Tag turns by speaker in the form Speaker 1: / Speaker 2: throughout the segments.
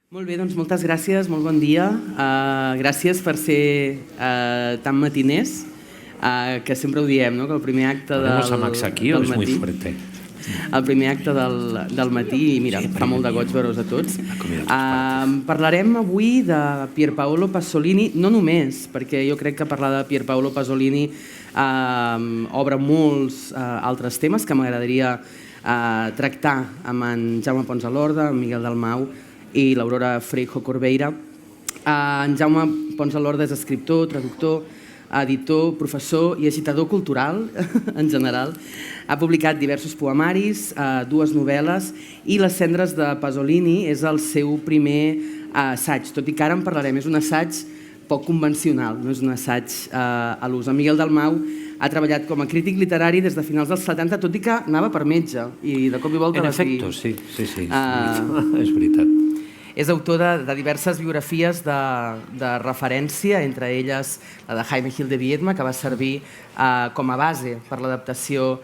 Speaker 1: Molt bé, doncs moltes gràcies, molt bon dia. Gràcies per ser tan matiners, que sempre ho diem, no? Que el primer acte del matí...
Speaker 2: ¿Ponemos a Max aquí o es muy fuerte?
Speaker 1: El primer acte del matí, i mira, fa molt de goig veure-us a tots. Parlarem avui de Pierpaolo Pasolini, no només, perquè jo crec que parlar de Pierpaolo Pasolini obre molts altres temes que m'agradaria tractar amb en Jaume Pons Alorda, amb Miguel Dalmau i l'Aurora Freijo Corbeira. En Jaume Pons Alorda és escriptor, traductor, editor, professor i agitador cultural en general. Ha publicat diversos poemaris, dues novel·les i Les cendres de Pasolini és el seu primer assaig, tot i que ara en parlarem. És un assaig poc convencional, no és un assaig a l'ús. En Miguel Dalmau ha treballat com a crític literari des de finals dels 70, tot i que anava per metge i de cop i volta...
Speaker 2: En efecte, sí, és veritat.
Speaker 1: És autor de diverses biografies de referència, entre elles la de Jaime Gil de Biedma, que va servir com a base per l'adaptació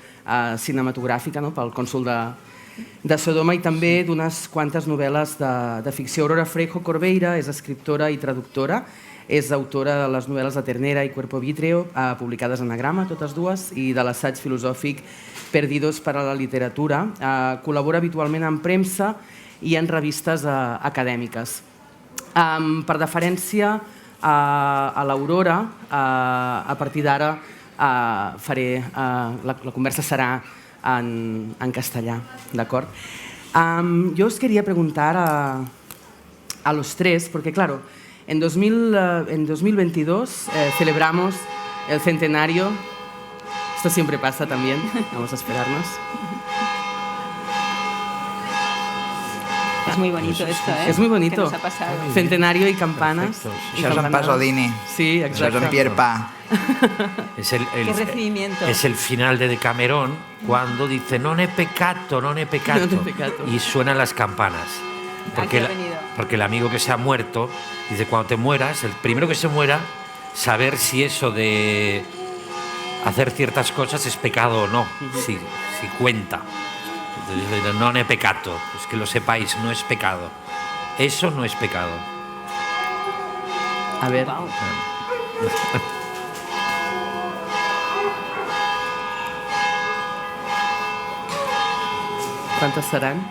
Speaker 1: cinematogràfica pel Cònsol de Sodoma, i també d'unes quantes novel·les de ficció. Aurora Freijo Corbeira és escriptora i traductora, és autora de les novel·les de Ternera i Cuerpo Vítreo, publicades en Anagrama, totes dues, i de l'assaig filosòfic Perdidos para la literatura. Col·labora habitualment en premsa i en revistes acadèmiques. Per deferència a l'Aurora, a partir d'ara la conversa serà en castellà, d'acord? Yo os quería preguntar a los tres, porque claro, en 2022 celebramos el centenario. Esto siempre pasa también, vamos a esperarnos.
Speaker 3: Es muy bonito esto, ¿eh?
Speaker 1: Es muy bonito.
Speaker 3: Que nos ha pasado.
Speaker 1: Centenario y campanas.
Speaker 4: Això és en Pasolini.
Speaker 1: Sí, exacte.
Speaker 4: Això és en Pierpa.
Speaker 3: Qué recibimiento.
Speaker 2: Es el final de Decamerón cuando dice non è peccato, non è peccato,
Speaker 1: Non è peccato.
Speaker 2: y suenan las campanas.
Speaker 3: Aquí ha venido.
Speaker 2: Porque el amigo que se ha muerto dice, cuando te mueras, el primero que se muera, saber si eso de hacer ciertas cosas es pecado o no, si cuenta. Entonces, non è peccato, pues que lo sepáis, no es pecado. Eso no es pecado.
Speaker 1: A ver.
Speaker 3: Wow.
Speaker 1: ¿Cuántas serán?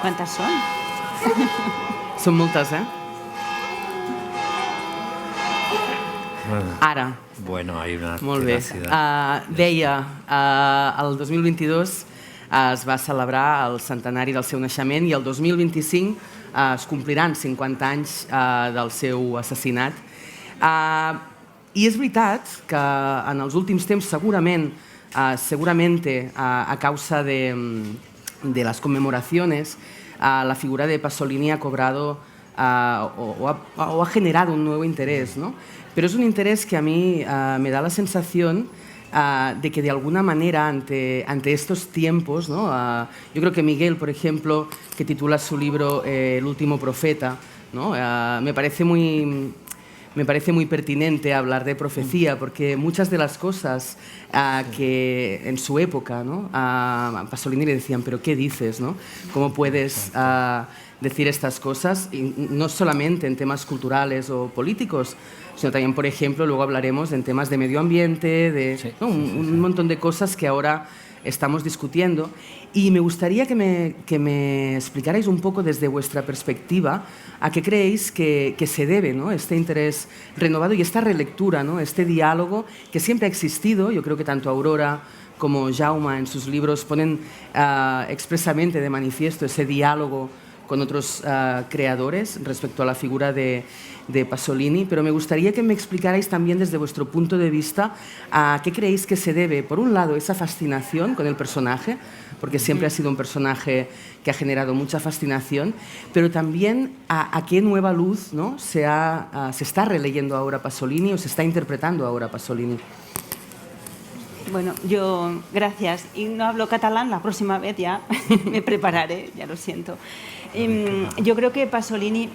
Speaker 3: ¿Cuántas son?
Speaker 1: Són moltes, eh? Ara.
Speaker 2: Bueno, hay una
Speaker 1: Molt bé.
Speaker 2: tenacidad.
Speaker 1: Deia, el 2022 es va celebrar el centenari del seu naixement i el 2025 es compliran 50 anys del seu assassinat. I és veritat que en els últims temps seguramente a causa de las conmemoraciones, la figura de Pasolini ha cobrado o ha generado un nuevo interés, ¿no? Pero es un interés que a mí me da la sensación de que de alguna manera ante estos tiempos, ¿no? Yo creo que Miguel, por ejemplo, que titula su libro El último profeta, ¿no? Me parece muy pertinente hablar de profecía, porque muchas de las cosas que en su época, ¿no? A Pasolini le decían, pero ¿qué dices, no? ¿Cómo puedes decir estas cosas? Y no solamente en temas culturales o políticos, sino también, por ejemplo, luego hablaremos en temas de medio ambiente, un montón de cosas que ahora estamos discutiendo. Y me gustaría que me explicarais un poco desde vuestra perspectiva a qué creéis que se debe, ¿no? Este interés renovado y esta relectura, ¿no? Este diálogo que siempre ha existido. Yo creo que tanto Aurora como Jaume en sus libros ponen expresamente de manifiesto ese diálogo con otros creadores respecto a la figura de Pasolini, pero me gustaría que me explicarais también desde vuestro punto de vista a qué creéis que se debe, por un lado, esa fascinación con el personaje, porque siempre ha sido un personaje que ha generado mucha fascinación, pero también a qué nueva luz, ¿no? se está releyendo ahora Pasolini o se está interpretando ahora Pasolini.
Speaker 3: Bueno, gracias. Y no hablo catalán, la próxima vez ya me prepararé, ya lo siento. Yo creo que Pasolini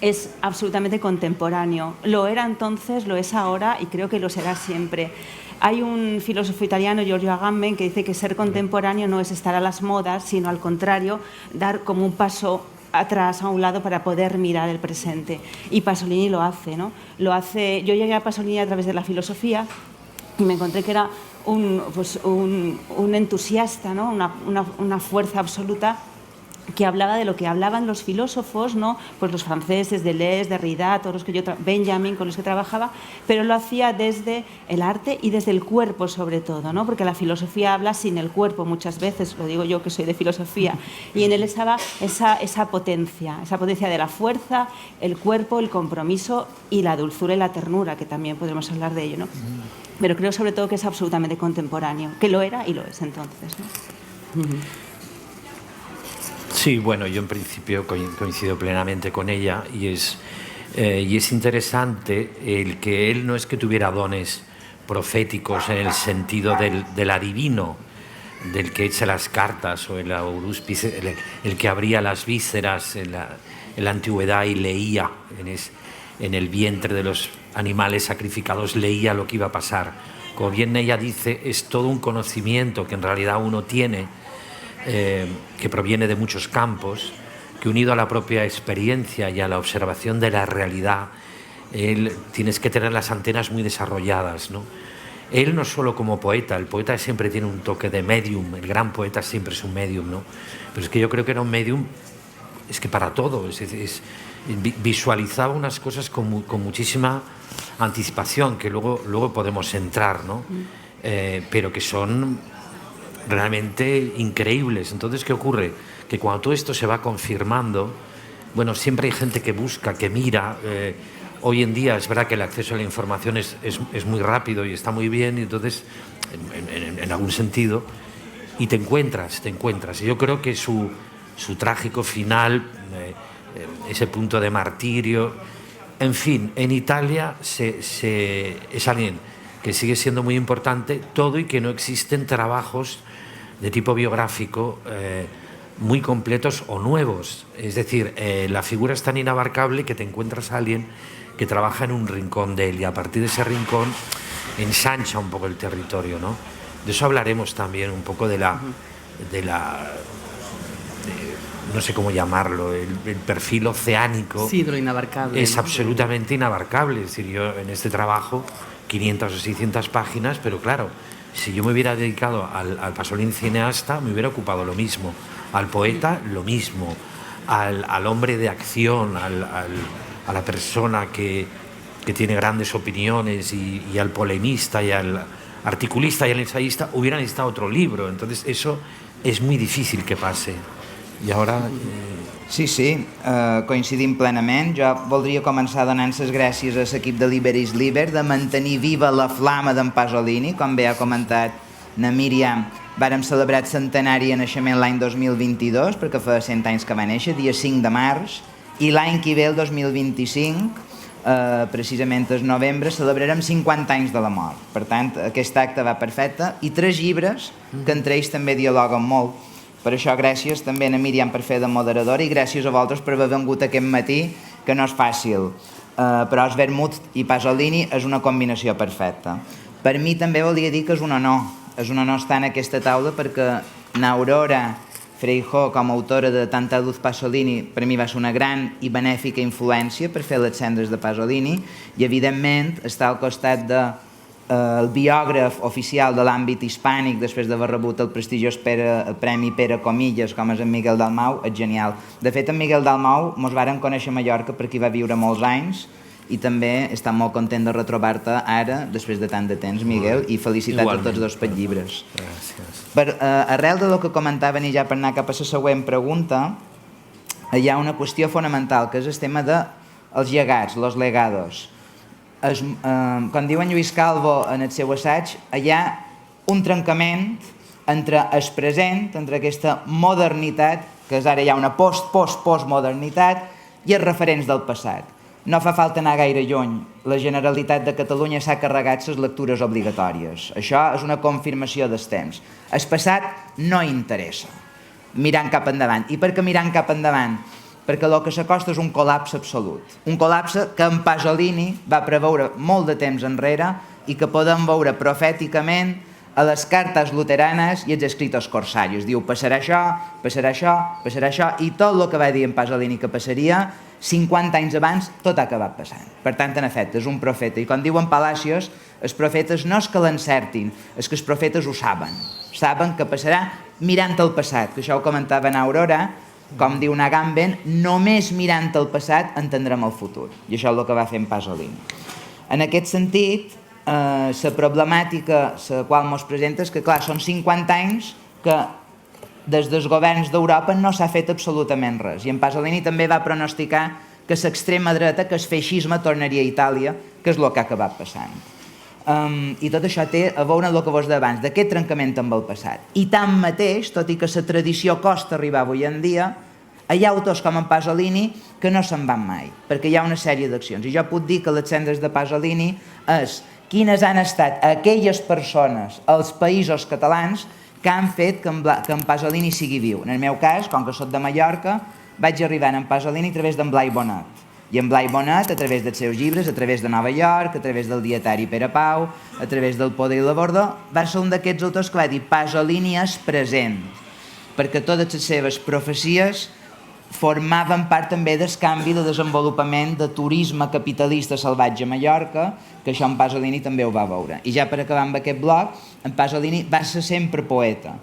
Speaker 3: es absolutamente contemporáneo. Lo era entonces, lo es ahora y creo que lo será siempre. Hay un filósofo italiano, Giorgio Agamben, que dice que ser contemporáneo no es estar a las modas, sino al contrario, dar como un paso atrás, a un lado, para poder mirar el presente. Y Pasolini lo hace, ¿no? Lo hace. Yo llegué a Pasolini a través de la filosofía y me encontré que era un entusiasta, ¿no? Una fuerza absoluta que hablaba de lo que hablaban los filósofos, ¿no? Pues los franceses, Deleuze, Derrida, todos los que Benjamin, con los que trabajaba, pero lo hacía desde el arte y desde el cuerpo sobre todo, ¿no? Porque la filosofía habla sin el cuerpo muchas veces, lo digo yo que soy de filosofía, y en él estaba esa potencia de la fuerza, el cuerpo, el compromiso y la dulzura y la ternura, que también podremos hablar de ello, ¿no? Pero creo sobre todo que es absolutamente contemporáneo, que lo era y lo es entonces, ¿no?
Speaker 2: Sí, bueno, yo en principio coincido plenamente con ella y es interesante el que él no es que tuviera dones proféticos en el sentido del adivino, del que echa las cartas o el auruspis, el que abría las vísceras en la antigüedad y leía en el vientre de los animales sacrificados, leía lo que iba a pasar. Como bien ella dice, es todo un conocimiento que en realidad uno tiene, que proviene de muchos campos, que unido a la propia experiencia y a la observación de la realidad, tienes que tener las antenas muy desarrolladas, ¿no? Él no solo como poeta, el poeta siempre tiene un toque de medium, el gran poeta siempre es un medium, ¿no? Pero es que yo creo que era un medium, es que para todo, visualizaba unas cosas con muchísima anticipación, que luego podemos entrar, ¿no? Pero que son realmente increíbles. Entonces, ¿qué ocurre? Que cuando todo esto se va confirmando, bueno, siempre hay gente que busca, que mira. Hoy en día es verdad que el acceso a la información es muy rápido y está muy bien, y entonces, en algún sentido, y te encuentras. Y yo creo que su trágico final, ese punto de martirio, en fin, en Italia es alguien que sigue siendo muy importante, todo, y que no existen trabajos de tipo biográfico muy completos o nuevos. Es decir, la figura es tan inabarcable que te encuentras a alguien que trabaja en un rincón de él y a partir de ese rincón ensancha un poco el territorio, ¿no? De eso hablaremos también un poco de no sé cómo llamarlo, el perfil oceánico.
Speaker 1: Sí, de lo inabarcable.
Speaker 2: Es absolutamente inabarcable. Es decir, yo en este trabajo, 500 o 600 páginas, pero claro, si yo me hubiera dedicado al Pasolini cineasta, me hubiera ocupado lo mismo. Al poeta, lo mismo. Al hombre de acción, a la persona que tiene grandes opiniones, y al polemista y al articulista y al ensayista, hubiera necesitado otro libro. Entonces eso es muy difícil que pase. I ara...
Speaker 4: Sí, coincidim plenament. Jo voldria començar donant les gràcies a l'equip de Liberis Liber de mantenir viva la flama d'en Pasolini. Com bé ha comentat na Míriam, vàrem celebrar el centenari de naixement l'any 2022, perquè fa 100 anys que va néixer, dia 5 de març, i l'any que ve, el 2025, precisament el novembre, celebrarem 50 anys de la mort. Per tant, aquest acte va perfecte, i 3 llibres que entre ells també dialoguen molt. Per això, gràcies també a Míriam per fer de moderadora, i gràcies a vosaltres per haver vengut aquest matí, que no és fàcil. Però és Vermut i Pasolini és una combinació perfecta. Per mi també volia dir que és un honor estar en aquesta taula, perquè n'Aurora Feijó, com a autora de Tanta luz Pasolini, per mi va ser una gran i benèfica influència per fer les cendres de Pasolini, i evidentment estar al costat el biògraf oficial de l'àmbit hispànic, després d'haver rebut el prestigiós Premi Pere Comillas, com és en Miguel Dalmau, és genial. De fet, en Miguel Dalmau mos vàrem conèixer a Mallorca perquè va viure molts anys, i també estic molt content de retrobar-te ara, després de tant de temps, Miguel, i felicitats a tots dos per llibres. Gràcies. Arrel de lo que comentaven, i ja per anar cap a la següent pregunta, hi ha una qüestió fonamental, que és el tema dels llegats, los legados. Com diu en Lluís Calvo en el seu assaig, hi ha un trencament entre el present, entre aquesta modernitat, que és ara hi ha una postmodernitat, i els referents del passat. No fa falta anar gaire lluny. La Generalitat de Catalunya s'ha carregat les lectures obligatòries. Això és una confirmació dels temps. El passat no interessa. Mirant cap endavant. I per què mirant cap endavant? Perquè el que s'acosta és un col·lapse absolut. Un col·lapse que en Pasolini va preveure molt de temps enrere i que podem veure profèticament a les cartes luteranes i als escritos corsarios. Diu, passarà això, passarà això, passarà això, i tot el que va dir en Pasolini que passaria, 50 anys abans, tot ha acabat passant. Per tant, en efecte, és un profeta. I com diuen Palacios, els profetes no és que l'encertin, és que els profetes ho saben. Saben que passarà mirant el passat, que això ho comentava en Aurora, com diu Agamben, només mirant el passat entendrem el futur. I això és el que va fer en Pasolini. En aquest sentit, la problemàtica la qual ens presenta és que, clar, són 50 anys que des dels governs d'Europa no s'ha fet absolutament res. I en Pasolini també va pronosticar que l'extrema dreta, que el feixisme tornaria a Itàlia, que és el que ha acabat passant. I tot això té a veure amb el que vos deia abans, d'aquest trencament amb el passat. I tanmateix, tot i que la tradició costa arribar avui en dia, hi ha autors com en Pasolini que no se'n van mai, perquè hi ha una sèrie d'accions. I jo puc dir que les cendres de Pasolini és quines han estat aquelles persones als països catalans que han fet que en Pasolini sigui viu. En el meu cas, com que soc de Mallorca, vaig arribar en Pasolini a través d'en Blai Bonet. I en Blai Bonet, a través dels seus llibres, a través de Nova York, a través del dietari Pere Pau, a través del Poder i la Bordó, va ser un d'aquests autors que va dir Pasolini és present, perquè totes les seves profecies formaven part també del canvi de desenvolupament de turisme capitalista salvatge a Mallorca, que això en Pasolini també ho va veure. I ja per acabar amb aquest bloc, en Pasolini va ser sempre poeta,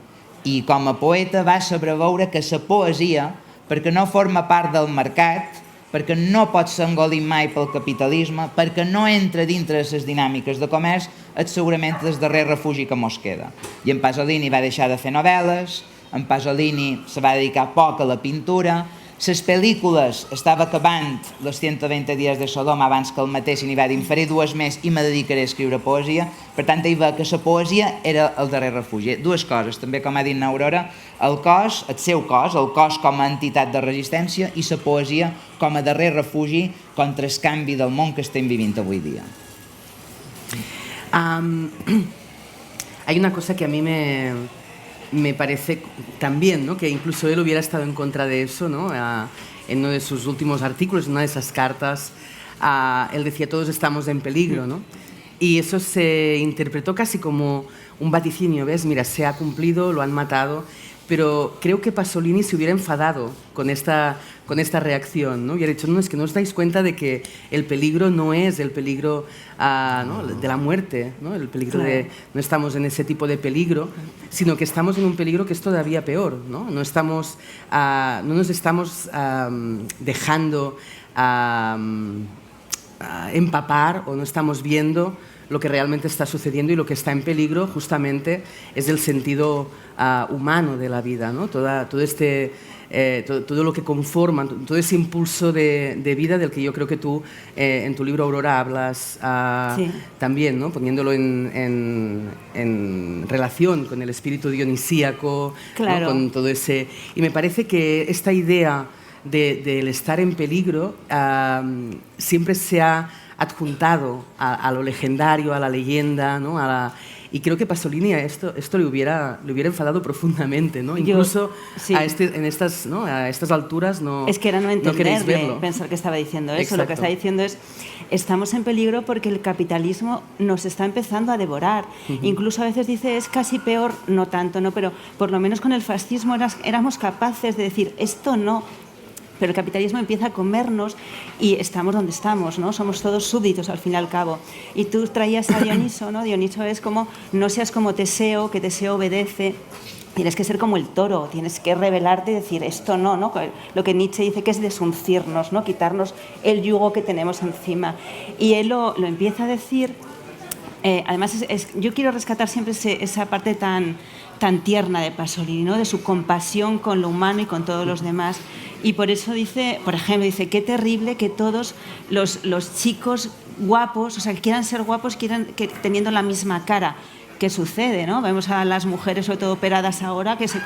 Speaker 4: i com a poeta va saber veure que la poesia, perquè no forma part del mercat, perquè no pot ser engolit mai pel capitalisme, perquè no entra dintre de les dinàmiques de comerç, és segurament el darrer refugi que mos queda. I en Pasolini va deixar de fer novel·les, en Pasolini se va dedicar poc a la pintura, les pel·lícules estava acabant los 120 dies de Sodoma abans que el matessin i va dir, em faré 2 més i me dedicaré a escriure poesia. Per tant, ell va que la poesia era el darrer refugi. Dues coses, també com ha dit Aurora, el cos, el seu cos, el cos com a entitat de resistència i la poesia com a darrer refugi contra el canvi del món que estem vivint avui dia.
Speaker 1: Hay una cosa que a mí me parece también, ¿no?, que incluso él hubiera estado en contra de eso, ¿no? En uno de sus últimos artículos, en una de esas cartas, él decía, todos estamos en peligro, ¿no? Y eso se interpretó casi como un vaticinio, ¿ves? Mira, se ha cumplido, lo han matado, pero creo que Pasolini se hubiera enfadado con esta reacción, ¿no? Hubiera dicho, no, es que no os dais cuenta de que el peligro no es el peligro ¿no?, de la muerte, ¿no? El peligro de... No estamos en ese tipo de peligro, sino que estamos en un peligro que es todavía peor, ¿no? No nos estamos dejando empapar o no estamos viendo lo que realmente está sucediendo, y lo que está en peligro justamente es el sentido humano de la vida, ¿no? Todo lo que conforma, todo ese impulso de vida del que yo creo que tú en tu libro Aurora hablas sí, también, ¿no? Poniéndolo en relación con el espíritu dionisíaco, claro, ¿no?, con todo ese... Y me parece que esta idea del estar en peligro siempre se ha adjuntado a lo legendario, a la leyenda, ¿no? Y creo que Pasolini a esto le hubiera enfadado profundamente, ¿no? Incluso sí, en estas alturas
Speaker 3: es que era no
Speaker 1: queréis verlo.
Speaker 3: Pensar que estaba diciendo eso.
Speaker 1: Exacto.
Speaker 3: Lo que está diciendo es, estamos en peligro porque el capitalismo nos está empezando a devorar. Incluso a veces dice, es casi peor, no tanto, ¿no? Pero por lo menos con el fascismo éramos capaces de decir, esto no. Pero el capitalismo empieza a comernos y estamos donde estamos, ¿no? Somos todos súbditos al fin y al cabo. Y tú traías a Dioniso, ¿no? Dioniso es como, no seas como Teseo, que Teseo obedece. Tienes que ser como el toro, tienes que rebelarte y decir esto no, ¿no? Lo que Nietzsche dice que es desuncirnos, ¿no? Quitarnos el yugo que tenemos encima. Y él lo empieza a decir. Además, yo quiero rescatar siempre esa parte tan tierna de Pasolini, ¿no? De su compasión con lo humano y con todos los demás. Y por eso dice, por ejemplo, dice, qué terrible que todos los chicos guapos, o sea, que quieran ser guapos, teniendo la misma cara. ¿Qué sucede, no? Vemos a las mujeres, sobre todo operadas ahora, que se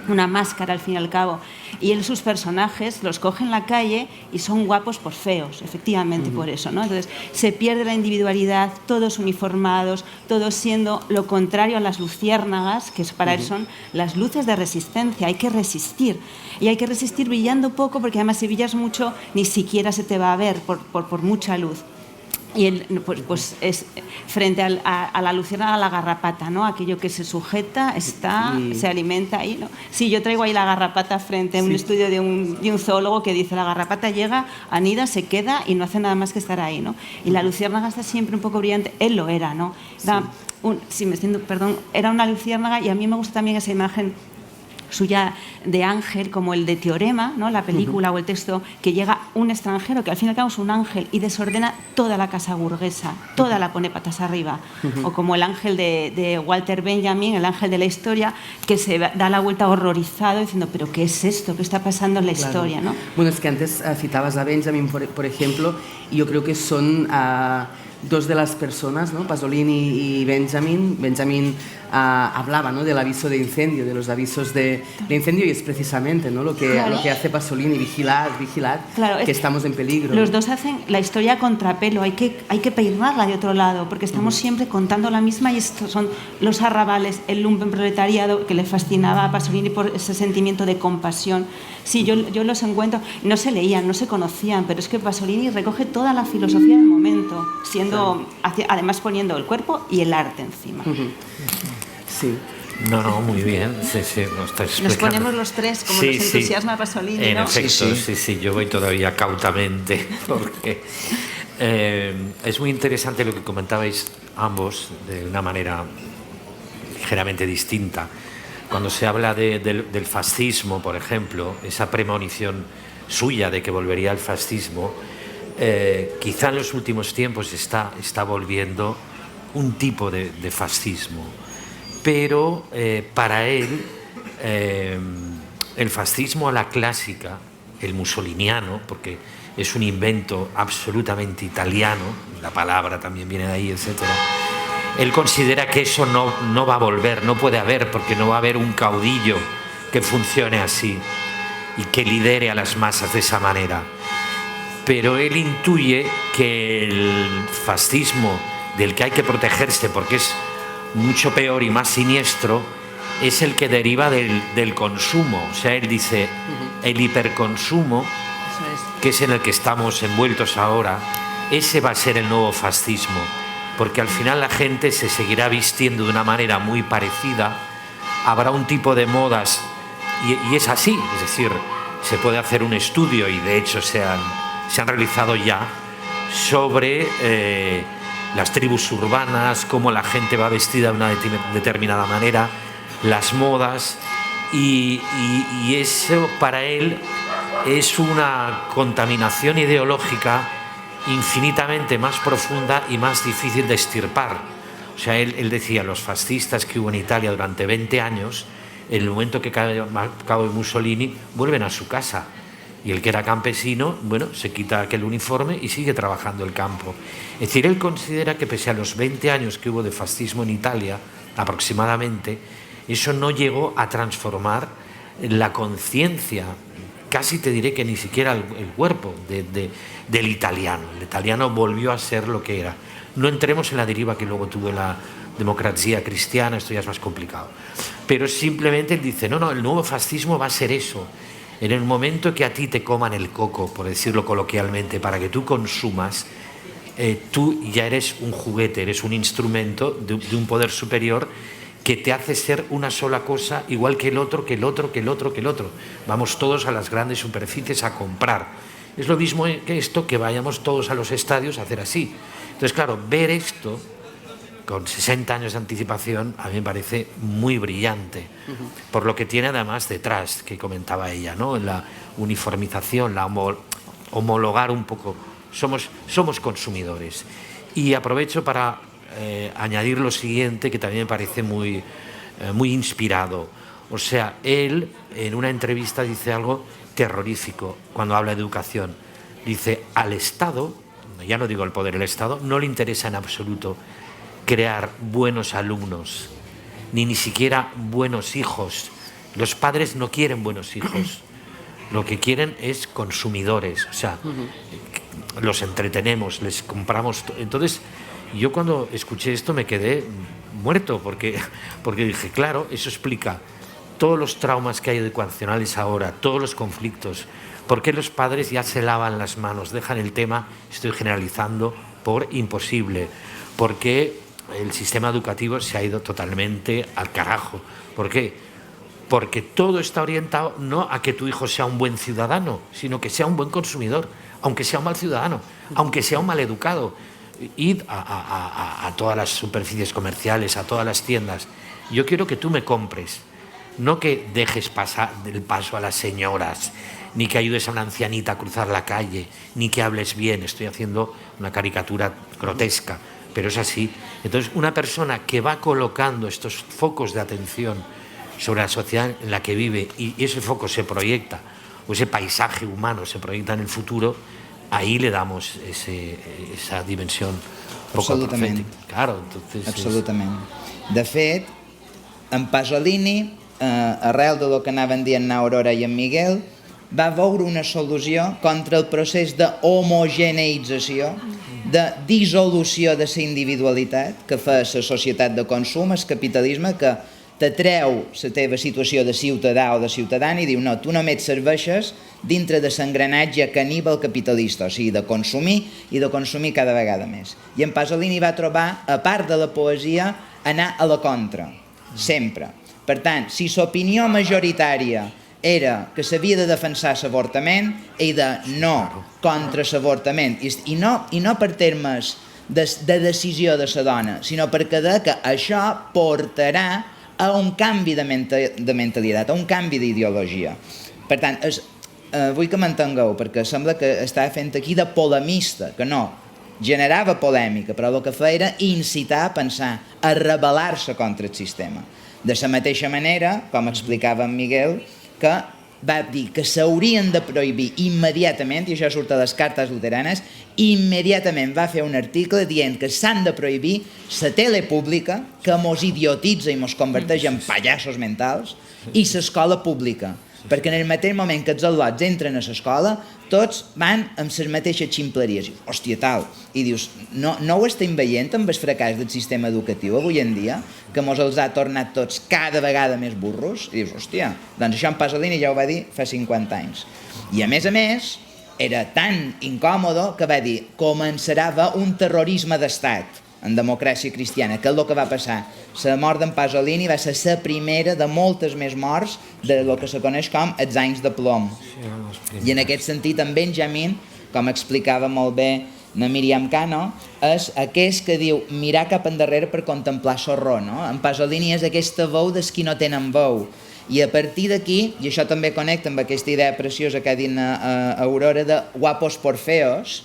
Speaker 3: una máscara al fin y al cabo, y él sus personajes los coge en la calle y son guapos por feos, efectivamente, por eso, ¿no? Entonces se pierde la individualidad, todos uniformados, todos siendo lo contrario a las luciérnagas, que para él son las luces de resistencia. Hay que resistir, y hay que resistir brillando poco, porque además si brillas mucho ni siquiera se te va a ver por mucha luz. Y él, pues es frente a la luciérnaga, a la garrapata, ¿no? Aquello que se sujeta, se alimenta ahí, ¿no? Sí, yo traigo ahí la garrapata frente a un estudio de un zoólogo que dice: la garrapata llega, anida, se queda y no hace nada más que estar ahí, ¿no? Y la luciérnaga está siempre un poco brillante. Él lo era, ¿no? Era una luciérnaga, y a mí me gusta también esa imagen suya de ángel, como el de Teorema, ¿no? La película o el texto, que llega un extranjero que al fin y al cabo es un ángel y desordena toda la casa burguesa, toda la pone patas arriba. O como el ángel de Walter Benjamin, el ángel de la historia, que se da la vuelta horrorizado diciendo: ¿pero qué es esto? ¿Qué está pasando en la historia? ¿No?
Speaker 1: Bueno, es que antes citabas a Benjamin, por ejemplo, y yo creo que son dos de las personas, ¿no? Pasolini y Benjamin. Benjamin hablaba, ¿no? Del aviso de incendio, de los avisos de incendio, y es precisamente, ¿no? lo que hace Pasolini: vigilad, claro, que estamos en peligro.
Speaker 3: Los dos hacen la historia a contrapelo, hay que peinarla de otro lado, porque estamos siempre contando la misma, y estos son los arrabales, el lumpenproletariado, que le fascinaba a Pasolini por ese sentimiento de compasión. Sí, yo los encuentro, no se leían, no se conocían, pero es que Pasolini recoge toda la filosofía del momento, además poniendo el cuerpo y el arte encima.
Speaker 1: Sí.
Speaker 2: No, muy bien. Sí,
Speaker 3: nos ponemos los tres, como nos entusiasma Pasolini,
Speaker 2: en
Speaker 3: ¿no?
Speaker 2: efecto, sí, yo voy todavía cautamente, porque es muy interesante lo que comentabais ambos, de una manera ligeramente distinta. Cuando se habla del fascismo, por ejemplo, esa premonición suya de que volvería el fascismo, quizá en los últimos tiempos está volviendo un tipo de fascismo, pero para él el fascismo a la clásica, el mussoliniano, porque es un invento absolutamente italiano, la palabra también viene de ahí, etcétera. Él considera que eso no va a volver, no puede haber, porque no va a haber un caudillo que funcione así y que lidere a las masas de esa manera. Pero él intuye que el fascismo del que hay que protegerse, porque es mucho peor y más siniestro, es el que deriva del consumo. O sea, él dice, el hiperconsumo, que es en el que estamos envueltos ahora, ese va a ser el nuevo fascismo, porque al final la gente se seguirá vistiendo de una manera muy parecida, habrá un tipo de modas, y es así, es decir, se puede hacer un estudio, y de hecho se han realizado ya, sobre las tribus urbanas, cómo la gente va vestida de una determinada manera, las modas, y eso para él es una contaminación ideológica infinitamente más profunda y más difícil de extirpar. O sea, él decía, los fascistas que hubo en Italia durante 20 años, en el momento que cae Mussolini, vuelven a su casa. Y el que era campesino, bueno, se quita aquel uniforme y sigue trabajando el campo. Es decir, él considera que pese a los 20 años que hubo de fascismo en Italia, aproximadamente, eso no llegó a transformar la conciencia, casi te diré que ni siquiera el cuerpo del italiano. El italiano volvió a ser lo que era. No entremos en la deriva que luego tuvo la democracia cristiana, esto ya es más complicado. Pero simplemente él dice, no, el nuevo fascismo va a ser eso. En el momento que a ti te coman el coco, por decirlo coloquialmente, para que tú consumas, tú ya eres un juguete, eres un instrumento de un poder superior que te hace ser una sola cosa, igual que el otro, que el otro, que el otro, que el otro. Vamos todos a las grandes superficies a comprar. Es lo mismo que esto, que vayamos todos a los estadios a hacer así. Entonces, claro, ver esto con 60 años de anticipación a mí me parece muy brillante, por lo que tiene además detrás, que comentaba ella, ¿no? La uniformización, la homologar un poco. Somos consumidores. Y aprovecho para añadir lo siguiente, que también me parece muy inspirado. O sea, él en una entrevista dice algo terrorífico cuando habla de educación. Dice, al Estado, ya no digo el poder, el Estado no le interesa en absoluto crear buenos alumnos, ni siquiera buenos hijos. Los padres no quieren buenos hijos, lo que quieren es consumidores, o sea, los entretenemos, les compramos. Entonces, yo cuando escuché esto me quedé muerto, porque dije, claro, eso explica todos los traumas que hay educacionales ahora, todos los conflictos. ¿Por qué los padres ya se lavan las manos, dejan el tema, estoy generalizando, por imposible, porque el sistema educativo se ha ido totalmente al carajo. ¿Por qué? Porque todo está orientado no a que tu hijo sea un buen ciudadano, sino que sea un buen consumidor, aunque sea un mal ciudadano, aunque sea un mal educado. Id a todas las superficies comerciales, a todas las tiendas. Yo quiero que tú me compres, no que dejes pasar el paso a las señoras, ni que ayudes a una ancianita a cruzar la calle, ni que hables bien. Estoy haciendo una caricatura grotesca, pero es así. Entonces, una persona que va colocando estos focos de atención sobre la sociedad en la que vive y ese foco se proyecta, o ese paisaje humano se proyecta en el futuro, ahí le damos esa dimensió poco profètica. Claro, entonces
Speaker 4: absolutament. De fet, en Pasolini, arrel de lo que anaven dient Aurora i en Miguel, va veure una solució contra el procés d'homogeneïtzació, de dissolució de la individualitat que fa la societat de consum, el capitalisme, que t'atreu la teva situació de ciutadà o de ciutadana i diu, no, tu només serveixes dintre de l'engranatge caníbal capitalista, o sigui, de consumir i de consumir cada vegada més. I en Pasolini va trobar, a part de la poesia, anar a la contra, sempre. Per tant, si l'opinió majoritària era que s'havia de defensar l'avortament, ell de no contra l'avortament, i no per termes de decisió de la dona, sinó perquè que això portarà a un canvi de mentalitat, a un canvi d'ideologia. Per tant, vull que m'entengueu, perquè sembla que estava fent aquí de polemista, que no, generava polèmica, però el que feia era incitar a pensar, a rebel·lar-se contra el sistema. De la mateixa manera, com explicava en Miguel, que va dir que s'haurien de prohibir immediatament, i això surt a les cartes luteranes, immediatament va fer un article dient que s'han de prohibir la tele pública, que mos idiotitza i mos converteix en pallassos mentals, i l'escola pública, perquè en el mateix moment que els al·lots entren a l'escola, tots van amb les mateixes ximpleries. Hòstia, tal. I dius, no ho estem veient amb el fracàs del sistema educatiu avui en dia, que mos els ha tornat tots cada vegada més burros? I dius, hòstia, doncs això en Pasolini ja ho va dir fa 50 anys. I a més, era tan incòmodo que va dir, començarà a haver un terrorisme d'estat en democràcia cristiana, que és el que va passar. La mort d'en Pasolini va ser la primera de moltes més morts de lo que se coneix com els anys de plom. I en aquest sentit, en Benjamin, com explicava molt bé na Míriam Cano, és aquest que diu mirar cap endarrere per contemplar l'horror. En Pasolini és aquesta veu dels qui no tenen veu. I a partir d'aquí, i això també connecta amb aquesta idea preciosa que ha dit Aurora de guapos por feos,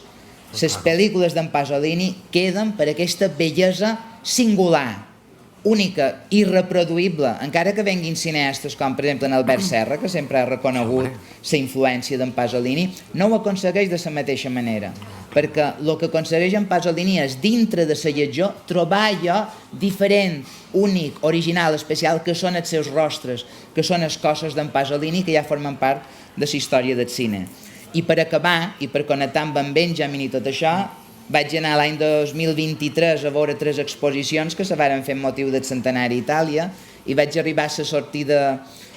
Speaker 4: les pel·lícules d'en Pasolini queden per aquesta bellesa singular, única, irreproduïble, encara que venguin cineastes com, per exemple, en Albert Serra, que sempre ha reconegut la influència d'en Pasolini, no ho aconsegueix de la mateixa manera, perquè el que aconsegueix en Pasolini és, dintre de la lletjor, trobar allò diferent, únic, original, especial, que són els seus rostres, que són les coses d'en Pasolini que ja formen part de la història del cine. I per acabar, i per connectar amb en Benjamin i tot això, vaig anar l'any 2023 a veure 3 exposicions que se varen fer amb motiu del centenari a Itàlia i vaig arribar a la sortida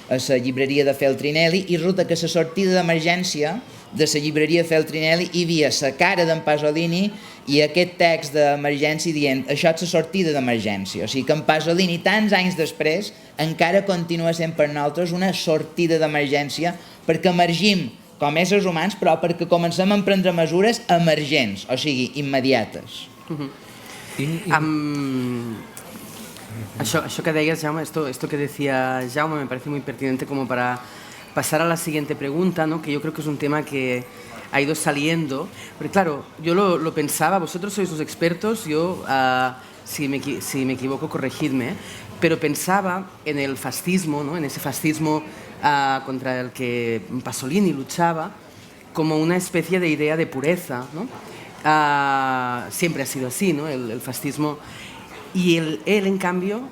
Speaker 4: a la llibreria de Feltrinelli i resulta que a la sortida d'emergència de la llibreria Feltrinelli hi havia la cara d'en Pasolini i aquest text d'emergència dient això és la sortida d'emergència. O sigui que en Pasolini, tants anys després, encara continua sent per nosaltres una sortida d'emergència perquè emergim com éssers humans, però perquè comencem a prendre mesures emergents, o sigui, immediates.
Speaker 1: Això que deies, Jaume, esto que decía Jaume me parece muy pertinente como para pasar a la siguiente pregunta, ¿no? Que yo creo que es un tema que ha ido saliendo, porque claro, yo lo pensaba, vosotros sois los expertos, yo, si me equivoco, corregidme, pero pensaba en el fascismo, ¿no? En ese fascismo contra el que Pasolini luchaba, como una especie de idea de pureza, ¿no? Siempre ha sido así, ¿no? El fascismo. Y él, en cambio,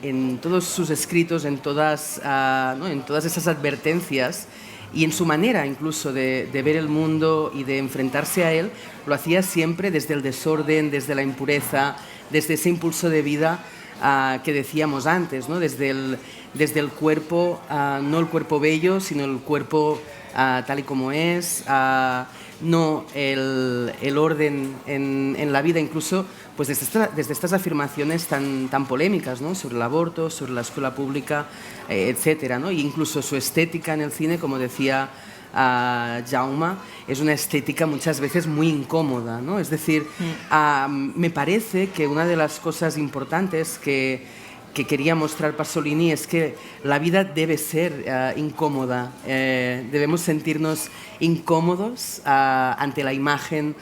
Speaker 1: en todos sus escritos, en todas esas advertencias y en su manera incluso de ver el mundo y de enfrentarse a él, lo hacía siempre desde el desorden, desde la impureza, desde ese impulso de vida que decíamos antes, ¿no? Desde el cuerpo, no el cuerpo bello, sino el cuerpo tal y como es, no el orden en la vida, incluso pues desde estas afirmaciones tan polémicas, ¿no? Sobre el aborto, sobre la escuela pública, etcétera, ¿no? E incluso su estética en el cine, como decía Jaume, es una estética muchas veces muy incómoda, ¿no? Es decir, me parece que una de las cosas importantes que quería mostrar Pasolini es que la vida debe ser incómoda, debemos sentirnos incómodos ante la imagen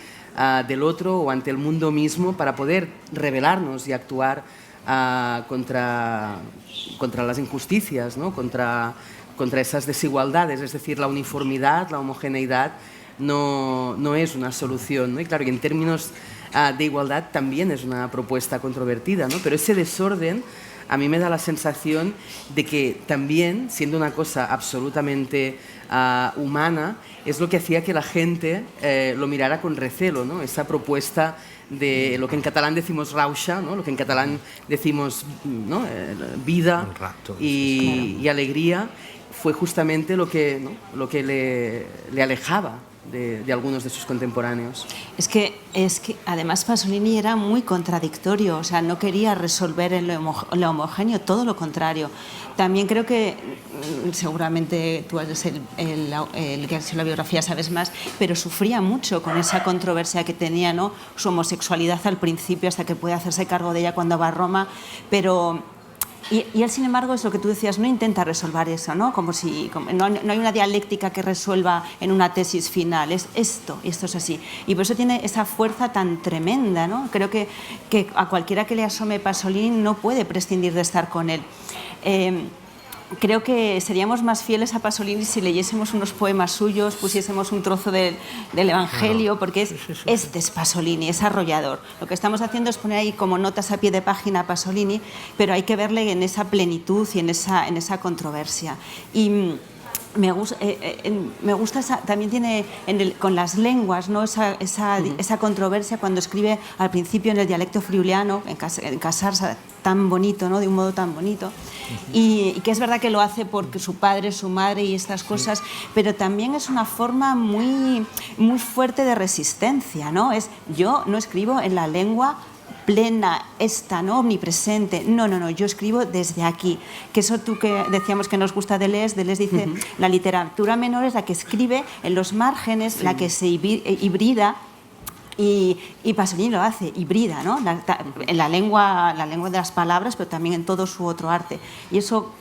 Speaker 1: del otro o ante el mundo mismo para poder rebelarnos y actuar contra las injusticias, ¿no? contra esas desigualdades, es decir, la uniformidad, la homogeneidad no es una solución, ¿no? Y claro, y en términos de igualdad también es una propuesta controvertida, ¿no? Pero ese desorden a mí me da la sensación de que también, siendo una cosa absolutamente humana, es lo que hacía que la gente lo mirara con recelo, ¿no? Esa propuesta de lo que en catalán decimos rauxa, ¿no? Lo que en catalán decimos, ¿no? Vida y alegría, fue justamente lo que le alejaba de algunos de sus contemporáneos.
Speaker 3: Es que además Pasolini era muy contradictorio, o sea, no quería resolver en lo homogéneo, todo lo contrario. También creo que, seguramente tú eres el que ha hecho la biografía, sabes más, pero sufría mucho con esa controversia que tenía, ¿no? Su homosexualidad al principio, hasta que puede hacerse cargo de ella cuando va a Roma, pero... Y él, sin embargo, es lo que tú decías, no intenta resolver eso, ¿no? No hay una dialéctica que resuelva en una tesis final, es esto es así. Y por eso tiene esa fuerza tan tremenda, ¿no? Creo que a cualquiera que le asome Pasolini no puede prescindir de estar con él. Creo que seríamos más fieles a Pasolini si leyésemos unos poemas suyos, pusiésemos un trozo del Evangelio, porque este es Pasolini, es arrollador. Lo que estamos haciendo es poner ahí como notas a pie de página a Pasolini, pero hay que verle en esa plenitud y en esa controversia. Y me gusta también tiene con las lenguas, ¿no? esa controversia cuando escribe al principio en el dialecto friuliano, en Casarsa, tan bonito, ¿no? De un modo tan bonito, y que es verdad que lo hace porque su padre, su madre y estas cosas, pero también es una forma muy, muy fuerte de resistencia, ¿no? Yo no escribo en la lengua plena, esta, ¿no? Omnipresente. No, yo escribo desde aquí. Que eso tú que decíamos que nos gusta Deleuze dice, la literatura menor es la que escribe en los márgenes, la que se hibrida, y Pasolini lo hace, hibrida, ¿no? En la lengua de las palabras, pero también en todo su otro arte. Y eso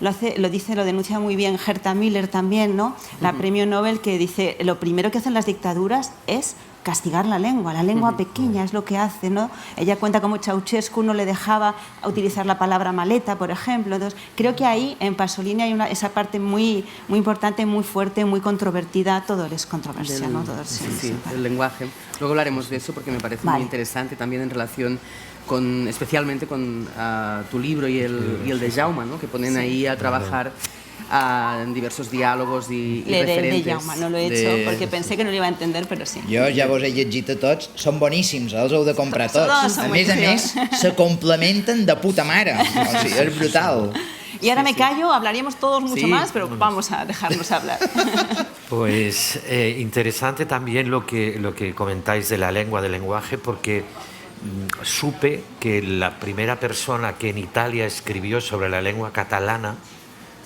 Speaker 3: lo denuncia muy bien Herta Müller también, ¿no? La premio Nobel, que dice, lo primero que hacen las dictaduras es castigar la lengua pequeña es lo que hace, ¿no? Ella cuenta cómo Ceausescu no le dejaba utilizar la palabra maleta, por ejemplo. Entonces, creo que ahí en Pasolini hay esa parte muy, muy importante, muy fuerte, muy controvertida. Todo es controversia, ¿no? Todo
Speaker 1: sí, el lenguaje. Luego hablaremos de eso porque me parece muy interesante también en relación especialmente con tu libro y el de Jaume, ¿no? Que ponen ahí a trabajar en diversos diálogos i referentes.
Speaker 3: El de Jaume, no lo he hecho porque pensé que no lo iba a entender, però sí.
Speaker 4: Jo ja vos he llegit a tots, són boníssims, els heu de comprar tots. A més, se complementen de puta mare, o sigui, és brutal.
Speaker 3: Y ahora me callo, hablaríamos todos mucho más, pero vamos a dejarnos hablar.
Speaker 2: Pues interesante también lo que comentáis de la lengua, del lenguaje, porque supe que la primera persona que en Italia escribió sobre la lengua catalana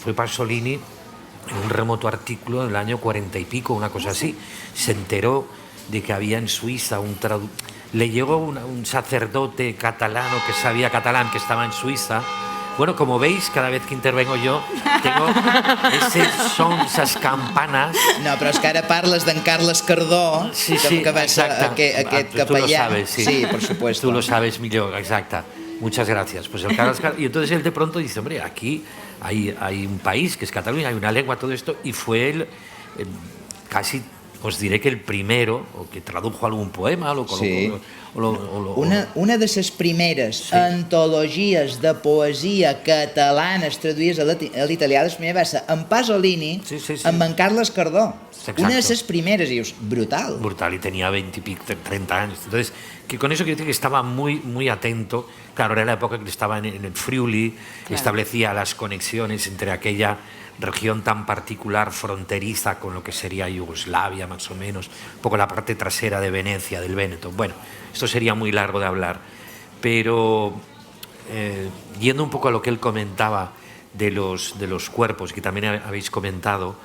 Speaker 2: fue Pasolini en un remoto artículo del año 40 y pico, una cosa así. Se enteró de que había en Suiza le llegó un sacerdote catalano que sabía catalán, que estaba en Suiza. Bueno, como veis, cada vez que intervengo yo, tengo esas campanas.
Speaker 4: No, però és que ara parles d'en Carles Cardó, que va ser aquest capellà.
Speaker 2: Tú lo sabes, sí.
Speaker 4: Sí, por supuesto.
Speaker 2: Tú lo sabes, mejor, exacta. Muchas gracias. Pues el Carlos y entonces él de pronto dice, hombre, aquí hay un país que es Cataluña, hay una lengua, todo esto, y fue él casi, os diré que el primero, o que tradujo algún poema,
Speaker 4: una de les primeres antologies de poesia catalanes traduïdes a l'italià, la primera va ser en Pasolini, amb en Carles Cardó. Exacto. Una de les primeres, y dius, brutal.
Speaker 2: Brutal, y tenía 20 y pico, 30 años. Entonces, que con eso quiero decir que estaba muy atento. Claro, era la época que estaba en el Friuli, establecía las conexiones entre aquella región tan particular, fronteriza con lo que sería Yugoslavia, más o menos, un poco la parte trasera de Venecia, del Véneto. Bueno, esto sería muy largo de hablar, pero yendo un poco a lo que él comentaba de los cuerpos, que también habéis comentado,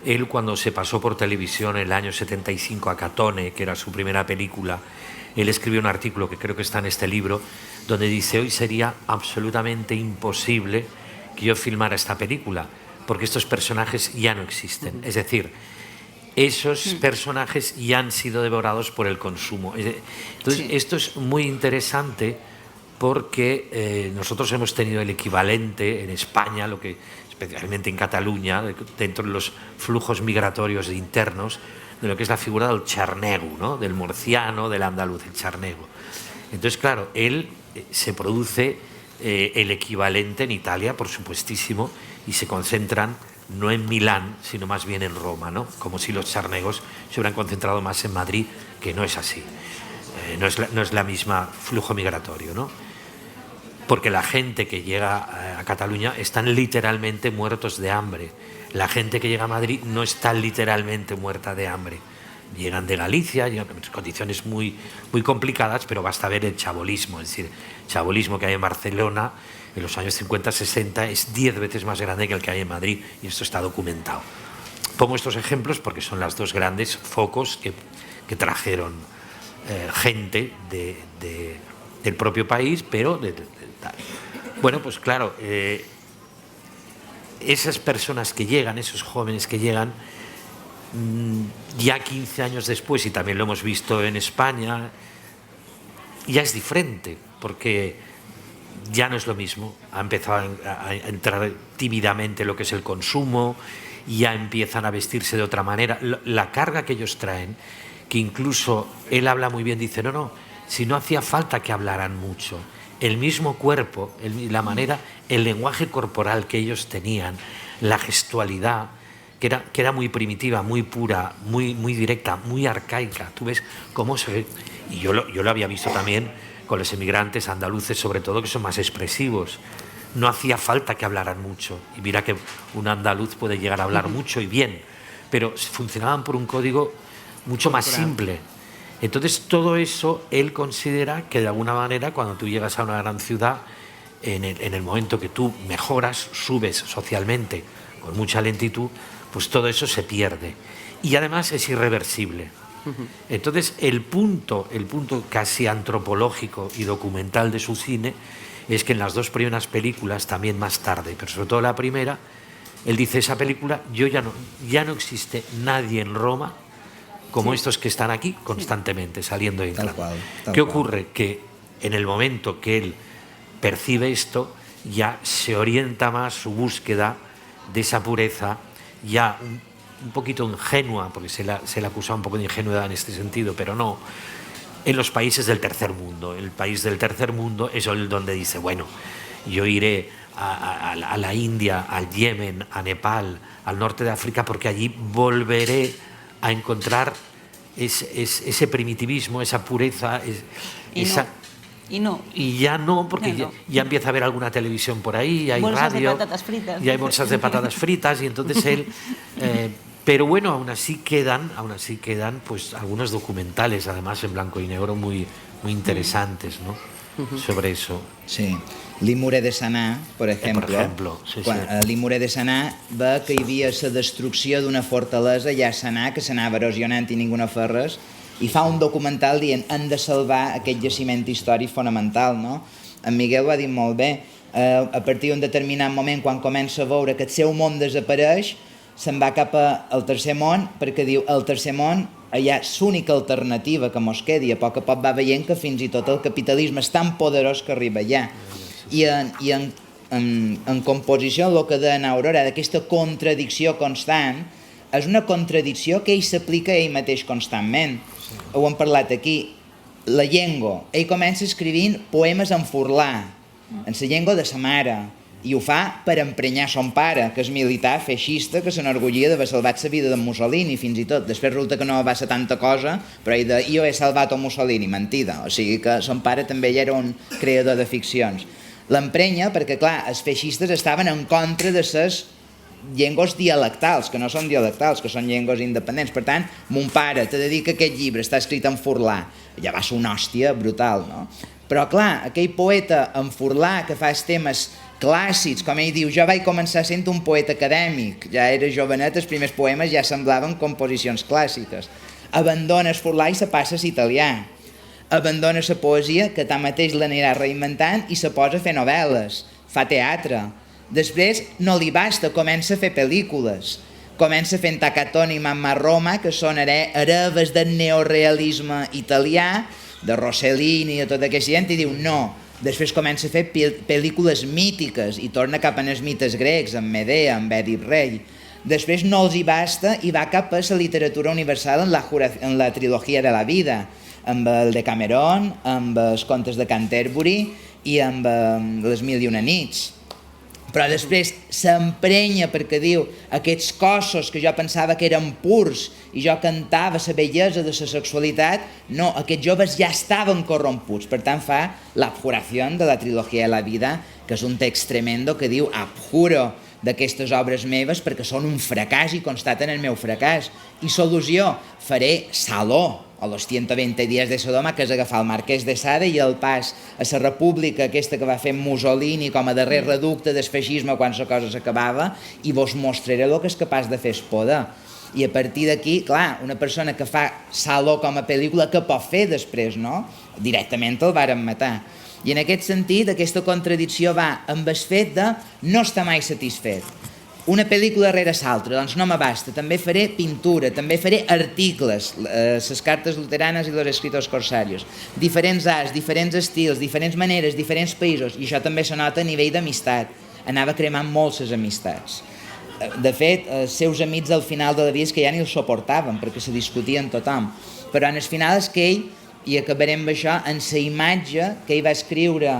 Speaker 2: él cuando se pasó por televisión en el año 75 a Catone, que era su primera película, él escribió un artículo que creo que está en este libro, donde dice: hoy sería absolutamente imposible que yo filmara esta película, porque estos personajes ya no existen. Es decir, esos personajes ya han sido devorados por el consumo. Entonces, esto es muy interesante porque nosotros hemos tenido el equivalente en España, lo que especialmente en Cataluña, dentro de los flujos migratorios internos, de lo que es la figura del charnego, ¿no? Del murciano, del andaluz, el charnego. Entonces, claro, él se produce el equivalente en Italia, por supuestísimo, y se concentran no en Milán, sino más bien en Roma, ¿no? Como si los charnegos se hubieran concentrado más en Madrid, que no es así. No es la misma flujo migratorio, ¿no? Porque la gente que llega a Cataluña están literalmente muertos de hambre. La gente que llega a Madrid no está literalmente muerta de hambre. Llegan de Galicia, llegan en condiciones muy complicadas, pero basta ver el chabolismo. Es decir, el chabolismo que hay en Barcelona en los años 50-60 es 10 veces más grande que el que hay en Madrid, y esto está documentado. Pongo estos ejemplos porque son los dos grandes focos que trajeron gente del propio país, pero bueno, pues claro, esas personas que llegan, esos jóvenes que llegan, ya 15 años después, y también lo hemos visto en España, ya es diferente, porque ya no es lo mismo. Ha empezado a entrar tímidamente lo que es el consumo, ya empiezan a vestirse de otra manera. La carga que ellos traen, que incluso él habla muy bien, dice, no, si no hacía falta que hablaran mucho. El mismo cuerpo, la manera, el lenguaje corporal que ellos tenían, la gestualidad, que era muy primitiva, muy pura, muy directa, muy arcaica. Tú ves cómo se ve. Y yo lo había visto también con los emigrantes andaluces, sobre todo, que son más expresivos. No hacía falta que hablaran mucho. Y mira que un andaluz puede llegar a hablar mucho y bien, pero funcionaban por un código mucho más simple. Entonces, todo eso él considera que de alguna manera, cuando tú llegas a una gran ciudad, en el momento que tú mejoras, subes socialmente con mucha lentitud, pues todo eso se pierde. Y además es irreversible. Entonces, el punto casi antropológico y documental de su cine es que en las dos primeras películas, también más tarde, pero sobre todo la primera, él dice: esa película, ya no existe nadie en Roma como estos que están aquí constantemente, saliendo y entrando. ¿Qué ocurre? Que en el momento que él percibe esto, ya se orienta más su búsqueda de esa pureza, ya un poquito ingenua, porque se le acusa un poco de ingenuidad en este sentido, pero no, en los países del tercer mundo. El país del tercer mundo es el donde dice, bueno, yo iré a la India, al Yemen, a Nepal, al norte de África, porque allí volveré a encontrar ese primitivismo, esa pureza, y ya no, porque ya empieza a haber alguna televisión por ahí, hay
Speaker 3: bolsas
Speaker 2: radio,
Speaker 3: de patatas fritas.
Speaker 2: y hay bolsas de patatas fritas, y entonces él... pero bueno, aún así quedan pues algunos documentales, además en blanco y negro, muy interesantes, ¿no? Sobre eso.
Speaker 4: Sí. L'Imure de Sanà, per exemple, l'Imure de Sanà va que hi havia la destrucció d'una fortalesa allà a Sanà, que s'anava erosionant i ningú no feia res, i fa un documental dient hem de salvar aquest jaciment històric fonamental, no? En Miguel ho ha dit molt bé, a partir d'un determinat moment, quan comença a veure que el seu món desapareix, se'n va cap al tercer món, perquè diu, el tercer món allà és l'única alternativa que mos quedi. A poc va veient que fins i tot el capitalisme és tan poderós que arriba allà. I en composició, el que deia Aurora, d'aquesta contradicció constant, és una contradicció que ell s'aplica a ell mateix constantment. Ho hem parlat aquí. La llengua. Ell comença escrivint poemes en furlà, en la llengua de sa mare. i ho fa per emprenyar son pare, que és militar feixista, que s'enorgullia d'haver salvat la vida de Mussolini, fins i tot. Després resulta que no va ser tanta cosa, però ell deia, jo he salvat a Mussolini, mentida. O sigui que son pare també ja era un creador de ficcions. L'emprenya perquè, clar, els feixistes estaven en contra de les llengües dialectals, que no són dialectals, que són llengües independents. Per tant, mon pare te dedica aquest llibre, està escrit en furlà. Ja va ser una hòstia brutal, no? Però, clar, aquell poeta en furlà que fa els temes clàssics, com ell diu, jo vaig començar sent un poeta acadèmic, ja era jovenet, els primers poemes ja semblaven composicions clàssiques. Abandona el furlà i se passa a l'italià. Abandona la poesia, que tanmateix l'anirà reinventant, i se posa a fer novel·les, fa teatre. Després no li basta, comença a fer pel·lícules. Comença fent Takatoni i Mamma Roma, que són hereves del neorealisme italià, de Rossellini i de tota aquesta gent, i diu no. Després comença a fer pel·lícules mítiques i torna cap als mites grecs, amb Medea, amb Èdip Rei. Després no els hi basta i va cap a la literatura universal en la trilogia de la vida, amb el Decameron, amb els contes de Canterbury i amb les Mil i una nits. Però després s'emprenya perquè diu aquests cossos que jo pensava que eren purs i jo cantava la bellesa de la sexualitat, no, aquests joves ja estaven corromputs. Per tant fa l'abjuració de la trilogia de la vida, que és un text tremendo que diu abjuro d'aquestes obres meves perquè són un fracàs i constaten el meu fracàs. I solució, faré Saló, o los 120 días de Sodoma, que és agafar el Marquès de Sade i el pas a la república aquesta que va fer Mussolini com a darrer reducte del feixisme quan la cosa s'acabava, i vos mostraré el que és capaç de fer el poder. I a partir d'aquí, clar, una persona que fa Saló com a pel·lícula, què pot fer després, no? Directament el varen matar. I en aquest sentit, aquesta contradicció va amb el fet de no estar mai satisfet. Una pel·lícula rere l'altra, doncs no m'abasta, també faré pintura, també faré articles, les cartes luteranes i els escritos corsarios, diferents arts, diferents estils, diferents maneres, diferents països, i això també se nota a nivell d'amistat, anava cremant molt les amistats. De fet, els seus amics al final de la vida és que ja ni els suportaven, perquè se discutien tothom, però en el final és que ell, i acabarem amb això, en la imatge que ell va escriure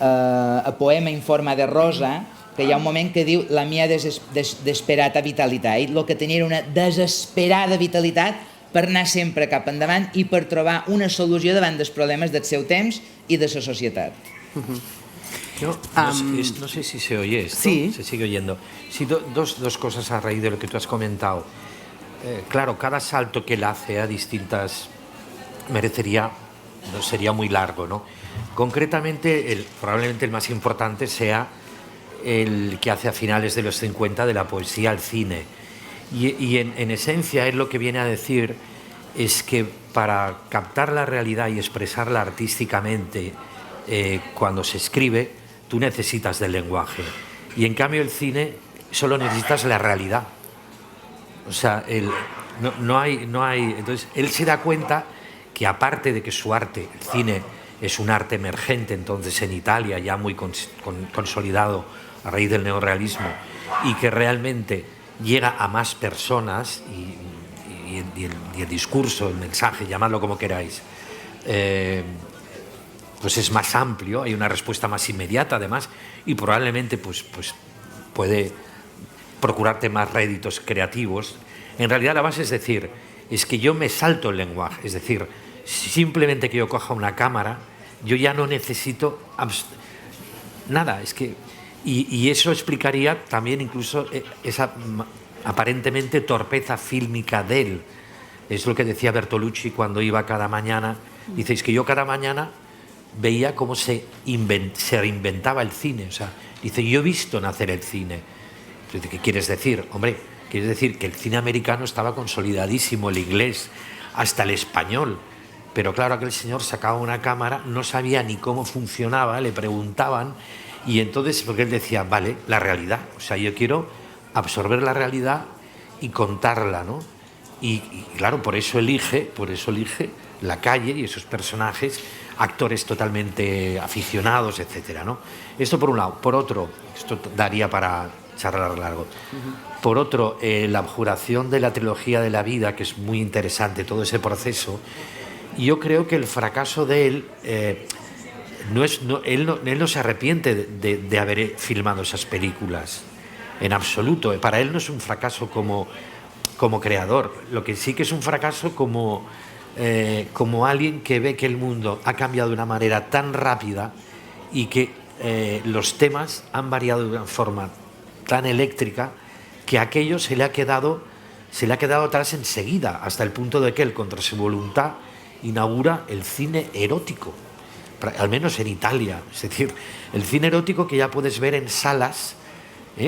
Speaker 4: a poema en forma de rosa, que hi ha un moment que diu la mia desesperada vitalitat. Ell el que tenia era una desesperada vitalitat per anar sempre cap endavant i per trobar una solució davant dels problemes del seu temps i de la societat.
Speaker 2: Yo no sé si se oye esto,
Speaker 1: sí.
Speaker 2: Se sigue oyendo. Sí, dos cosas a raíz de lo que tú has comentado. Claro, cada salto que él hace a distintas sería muy largo, ¿no? Concretamente, probablemente el más importante sea el que hace a finales de los 50 de la poesía al cine. Y en esencia él lo que viene a decir es que para captar la realidad y expresarla artísticamente cuando se escribe, tú necesitas del lenguaje. Y en cambio el cine solo necesitas la realidad. O sea, no hay. Entonces él se da cuenta que aparte de que su arte, el cine, es un arte emergente entonces en Italia, ya muy consolidado a raíz del neorrealismo, y que realmente llega a más personas y el discurso, el mensaje, llamadlo como queráis, pues es más amplio, hay una respuesta más inmediata además, y probablemente pues puede procurarte más réditos creativos. En realidad la base es que yo me salto el lenguaje, es decir, simplemente que yo coja una cámara, yo ya no necesito nada, es que y eso explicaría también incluso esa aparentemente torpeza fílmica de él. Es lo que decía Bertolucci cuando iba cada mañana. Dice, que yo cada mañana veía cómo se reinventaba el cine. O sea, dice, yo he visto nacer el cine. Dice, ¿qué quieres decir? Hombre, quieres decir que el cine americano estaba consolidadísimo, el inglés, hasta el español. Pero claro, aquel señor sacaba una cámara, no sabía ni cómo funcionaba, le preguntaban. Y entonces, porque él decía, vale, la realidad, o sea, yo quiero absorber la realidad y contarla, ¿no? Y claro, por eso elige la calle y esos personajes, actores totalmente aficionados, etcétera, ¿no? Esto por un lado. Por otro, esto daría para charlar largo. Por otro, la abjuración de la trilogía de la vida, que es muy interesante, todo ese proceso. Y yo creo que el fracaso de él él no se arrepiente de haber filmado esas películas, en absoluto. Para él no es un fracaso como creador, lo que sí que es un fracaso como alguien que ve que el mundo ha cambiado de una manera tan rápida y que los temas han variado de una forma tan eléctrica que aquello se le ha quedado atrás enseguida, hasta el punto de que él, contra su voluntad, inaugura el cine erótico, al menos en Italia. Es decir, el cine erótico que ya puedes ver en salas,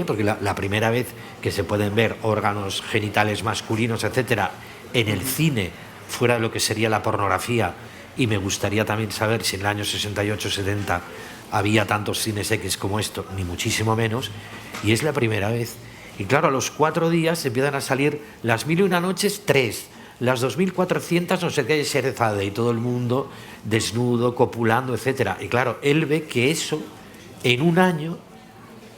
Speaker 2: porque la primera vez que se pueden ver órganos genitales masculinos, etcétera, en el cine, fuera de lo que sería la pornografía, y me gustaría también saber si en el año 68-70 había tantos cines X como esto, ni muchísimo menos, y es la primera vez. Y claro, a los 4 días empiezan a salir las 1001 noches 3, las 2400 no sé qué Scheherazade, y todo el mundo desnudo, copulando, etcétera. Y claro, él ve que eso, en un año,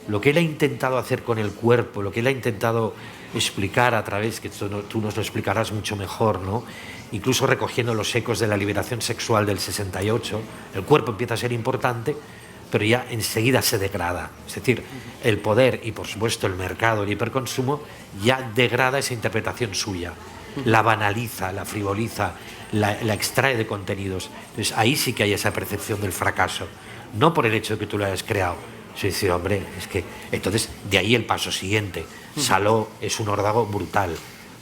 Speaker 2: lo que él ha intentado hacer con el cuerpo, lo que él ha intentado explicar a través, que tú nos lo explicarás mucho mejor, ¿no? Incluso recogiendo los ecos de la liberación sexual del 68, el cuerpo empieza a ser importante, pero ya enseguida se degrada. Es decir, el poder y, por supuesto, el mercado, el hiperconsumo, ya degrada esa interpretación suya, la banaliza, la frivoliza, la extrae de contenidos. Entonces, ahí sí que hay esa percepción del fracaso, no por el hecho de que tú lo hayas creado. Sí, sí, hombre, es que... Entonces, de ahí el paso siguiente. Saló es un órdago brutal,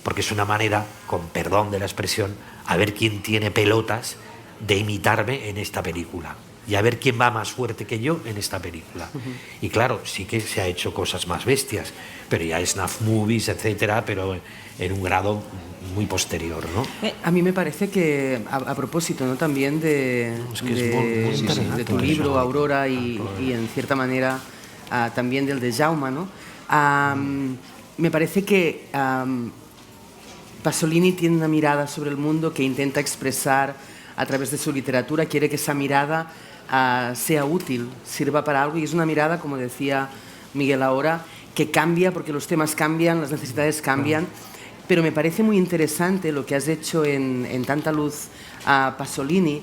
Speaker 2: porque es una manera, con perdón de la expresión, a ver quién tiene pelotas de imitarme en esta película. Y a ver quién va más fuerte que yo en esta película. Y claro, sí que se ha hecho cosas más bestias, pero ya snuff movies, etcétera, pero en un grado muy posterior, ¿no?
Speaker 1: A mí me parece que, a propósito, ¿no?, también de tu libro, Aurora, y en cierta manera también del de Jaume, ¿no? Me parece que Pasolini tiene una mirada sobre el mundo que intenta expresar a través de su literatura, quiere que esa mirada sea útil, sirva para algo, y es una mirada, como decía Miguel ahora, que cambia porque los temas cambian, las necesidades cambian, pero me parece muy interesante lo que has hecho en Tanta luz a Pasolini,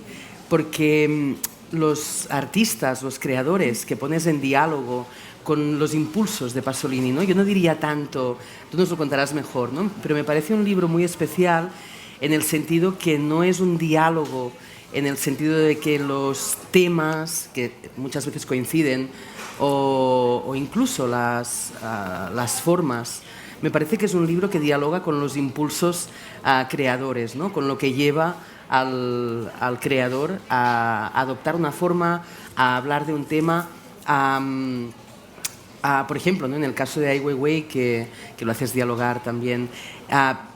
Speaker 1: porque los artistas, los creadores que pones en diálogo con los impulsos de Pasolini, ¿no? Yo no diría tanto, tú nos lo contarás mejor, ¿no? Pero me parece un libro muy especial en el sentido que no es un diálogo, en el sentido de que los temas, que muchas veces coinciden, o incluso las formas, me parece que es un libro que dialoga con los impulsos creadores, ¿no? Con lo que lleva al creador a adoptar una forma, a hablar de un tema, por ejemplo, ¿no?, en el caso de Ai Weiwei, que lo haces dialogar también,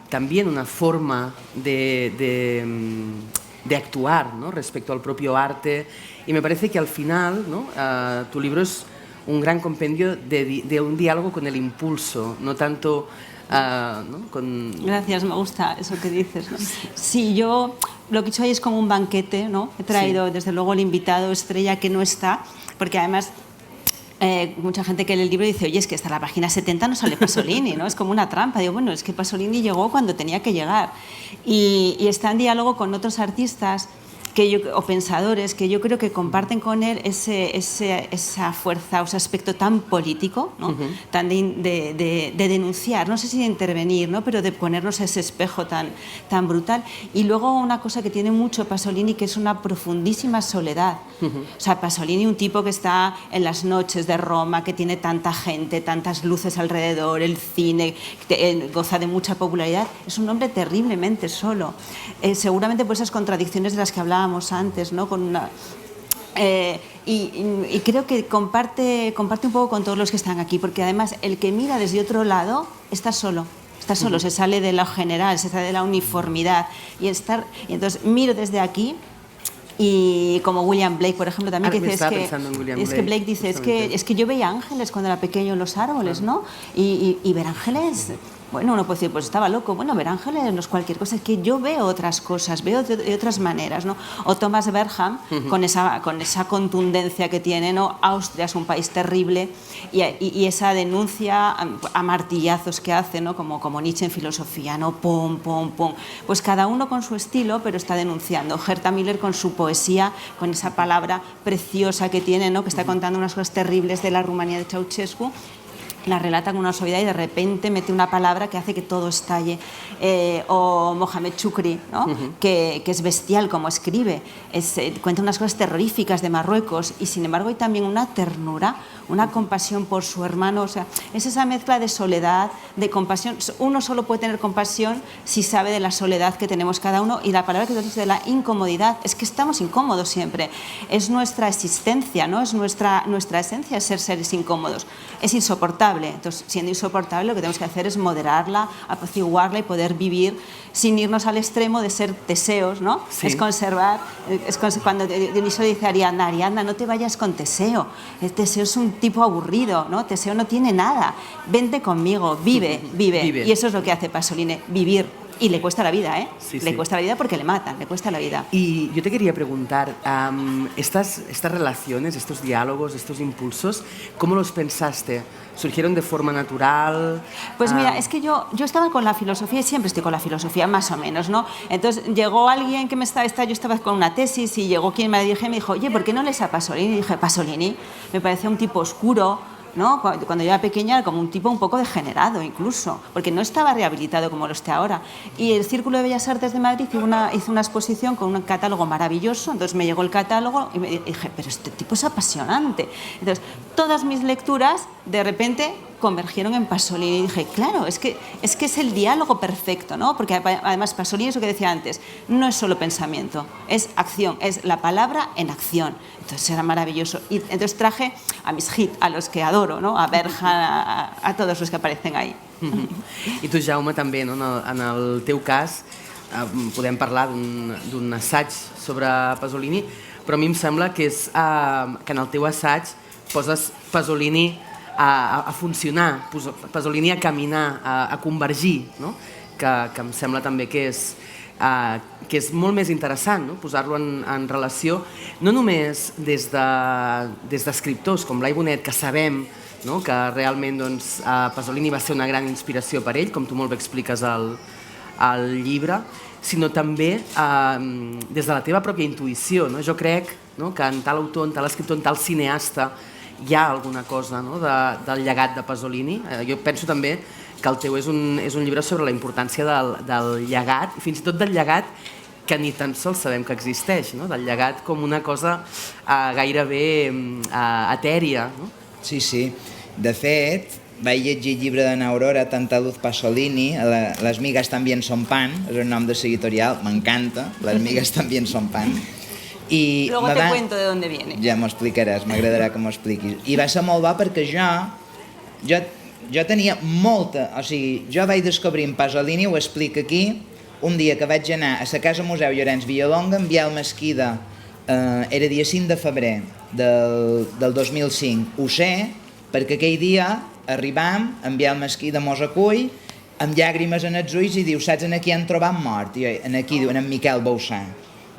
Speaker 1: también una forma de actuar, ¿no?, respecto al propio arte, y me parece que al final, ¿no?, tu libro es un gran compendio de un diálogo con el impulso, no tanto ¿no?, con...
Speaker 3: Gracias, me gusta eso que dices, ¿no? Sí, yo lo que he hecho ahí es como un banquete, ¿no? He traído desde luego el invitado estrella que no está, porque además mucha gente que lee el libro dice, oye, es que hasta la página 70 no sale Pasolini, ¿no? Es como una trampa. Digo, bueno, es que Pasolini llegó cuando tenía que llegar, y está en diálogo con otros artistas o pensadores que yo creo que comparten con él esa fuerza o ese aspecto tan político, ¿no? Tan de denunciar, no sé si de intervenir, ¿no?, pero de ponernos ese espejo tan brutal. Y luego una cosa que tiene mucho Pasolini, que es una profundísima soledad. O sea, Pasolini, un tipo que está en las noches de Roma, que tiene tanta gente, tantas luces alrededor, el cine, goza de mucha popularidad, es un hombre terriblemente solo. Seguramente por esas contradicciones de las que hablábamos antes, ¿no? Y creo que comparte un poco con todos los que están aquí, porque además el que mira desde otro lado está solo, se sale de lo general, se sale de la uniformidad, y entonces miro desde aquí. Y como William Blake, por ejemplo, también, que dice, que Blake dice, es que yo veía ángeles cuando era pequeño en los árboles, ¿no? Y ver ángeles bueno, uno puede decir, pues estaba loco, bueno, ver ángeles no es cualquier cosa, es que yo veo otras cosas, veo de otras maneras, ¿no? O Thomas Berham, con esa contundencia que tiene, ¿no? Austria es un país terrible, y esa denuncia a martillazos que hace, ¿no? Como Nietzsche en filosofía, ¿no? Pum, pum, pum. Pues cada uno con su estilo, pero está denunciando. Herta Miller con su poesía, con esa palabra preciosa que tiene, ¿no? Que está contando unas cosas terribles de la Rumanía de Ceausescu, la relata con una suavidad y de repente mete una palabra que hace que todo estalle. O Mohamed Choukri, ¿no? Que es bestial como escribe, cuenta unas cosas terroríficas de Marruecos, y sin embargo hay también una ternura, una compasión por su hermano. O sea, es esa mezcla de soledad, de compasión. Uno solo puede tener compasión si sabe de la soledad que tenemos cada uno, y la palabra que tú dices de la incomodidad, es que estamos incómodos siempre, es nuestra existencia, ¿no? Es nuestra esencia, ser seres incómodos, es insoportable. Entonces, siendo insoportable, lo que tenemos que hacer es moderarla, apaciguarla y poder vivir sin irnos al extremo de ser Teseos, ¿no? Sí. Es conservar, cuando Dioniso dice a Ariadna, Ariadna, no te vayas con Teseo, Teseo es un tipo aburrido, ¿no? Teseo no tiene nada, vente conmigo, vive. Y eso es lo que hace Pasolini, vivir. Y le cuesta la vida, ¿eh? Sí, le cuesta la vida porque le matan, le cuesta la vida.
Speaker 1: Y yo te quería preguntar, estas relaciones, estos diálogos, estos impulsos, ¿cómo los pensaste? ¿Surgieron de forma natural?
Speaker 3: Pues mira, es que yo estaba con la filosofía, y siempre estoy con la filosofía, más o menos, ¿no? Entonces llegó alguien que yo estaba con una tesis, y llegó quien me dirige y me dijo, oye, ¿por qué no lees a Pasolini? Y dije, Pasolini me parecía un tipo oscuro, ¿no? Cuando yo era pequeña era como un tipo un poco degenerado incluso, porque no estaba rehabilitado como lo está ahora. Y el Círculo de Bellas Artes de Madrid hizo una exposición con un catálogo maravilloso. Entonces me llegó el catálogo y me dije, pero este tipo es apasionante. Entonces todas mis lecturas de repente convergieron en Pasolini, y dije, claro, es que es el diálogo perfecto, ¿no? Porque además Pasolini es lo que decía antes, no es solo pensamiento, es acción, es la palabra en acción. Entonces era maravilloso. Y entonces traje a mis hits, a los que adoro, ¿no? A Berja, a todos los que aparecen ahí.
Speaker 1: I tu, Jaume, també, no? En el teu cas, podem parlar d'un assaig sobre Pasolini, però a mi em sembla que en el teu assaig poses Pasolini a funcionar, Pasolini a caminar, a convergir, no? Que em sembla també que és molt més interessant, no? Posar-lo en relació, no només des d'escriptors com Blai Bonet, que sabem, no? Que realment doncs, Pasolini va ser una gran inspiració per ell, com tu molt bé expliques al llibre, sinó també des de la teva pròpia intuïció. No? Jo crec, no? Que en tal autor, en tal escriptor, en tal cineasta hi ha alguna cosa, no? Del llegat de Pasolini. Jo penso també que el teu és un llibre sobre la importància del llegat, i fins i tot del llegat que ni tan sols sabem que existeix, no? Del llegat com una cosa gairebé etèria. No?
Speaker 4: Sí, sí. De fet, vaig llegir el llibre d'en Aurora, Tanta luz Pasolini, Les migas también son pan, és el nom de l'editorial, m'encanta, Les migas también son pan. I
Speaker 3: luego te cuento de dónde viene.
Speaker 4: Ja m'ho explicaràs, m'agradarà que m'ho expliquis. I va ser molt bo perquè jo tenia molta... O sigui, jo vaig descobrir en Pasolini, ho explico aquí, un dia que vaig anar a la Casa Museu Llorenç Villalonga, en Biel Mesquida, era dia 5 de febrer del 2005. Ho sé perquè aquell dia arribam, en Biel Mesquida mos acull, amb llàgrimes en els ulls, i diu, saps en qui han trobat mort? I aquí diuen en Miquel Bausà.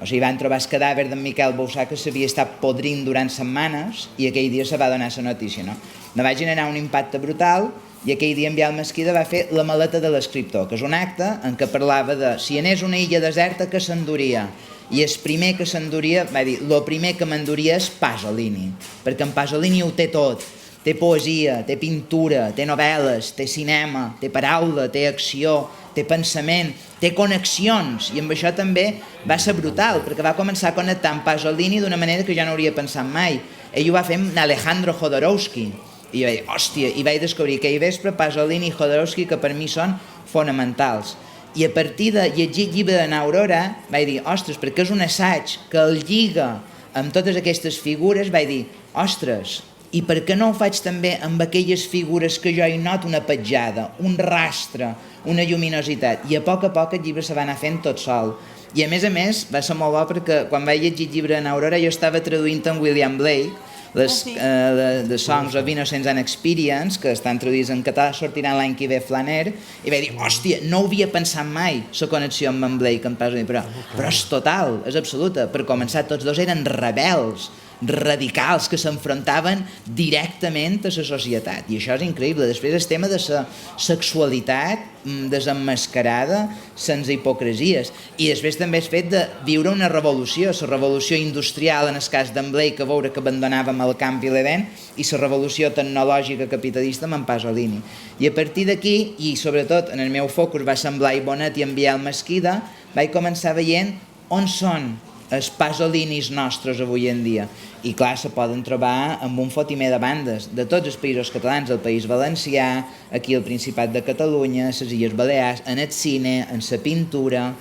Speaker 4: O sigui, van trobar el cadàver d'en Miquel Bausà, que s'havia estat podrint durant setmanes, i aquell dia se va donar la notícia, no? Me va generar un impacte brutal, i aquell dia en Biel Mesquida va fer La maleta de l'escriptor, que és un acte en què parlava de si anés una illa deserta, que s'enduria. I el primer que s'enduria, va dir, el primer que m'enduria és Pasolini, perquè en Pasolini ho té tot. Té poesia, té pintura, té novel·les, té cinema, té paraula, té acció, té pensament, té connexions, i amb això també va ser brutal, perquè va començar a connectar amb Pasolini d'una manera que jo no hauria pensat mai. Ell ho va fer amb Alejandro Jodorowsky, i jo vaig dir, hòstia, i vaig descobrir aquell vespre Pasolini i Jodorowsky, que per mi són fonamentals. I a partir de llegir el llibre d'en Aurora vaig dir, ostres, perquè és un assaig que el lliga amb totes aquestes figures, vaig dir, ostres, i per què no ho faig també amb aquelles figures que jo hi noto una petjada, un rastre, una lluminositat? I a poc el llibre se va anar fent tot sol. I a més va ser molt bo perquè quan vaig llegir el llibre en Aurora jo estava traduint en William Blake, The Songs of Innocence and Experience, que estan traduïts en català, sortiran l'any que ve Flaner, i vaig dir, hòstia, no ho havia pensat mai, la connexió amb en Blake, però és total, és absoluta. Per començar, tots dos eren rebels, radicals, que s'enfrontaven directament a la societat, i això és increïble. Després el tema de la sexualitat desemmascarada, sense hipocresies, i després també el fet de viure una revolució, la revolució industrial en el cas d'en Blake, a veure que abandonàvem el camp i l'Eden, i la revolució tecnològica capitalista amb en Pasolini. I a partir d'aquí, i sobretot en el meu focus va ser en Blai Bonet i en Biel Mesquida, vaig començar veient on són els Pasolinis nostres avui en dia. I clar, se poden trobar amb un fotimer de bandes de tots els països catalans, el País Valencià, aquí al Principat de Catalunya, les Illes Balears, en el cine, en la pintura.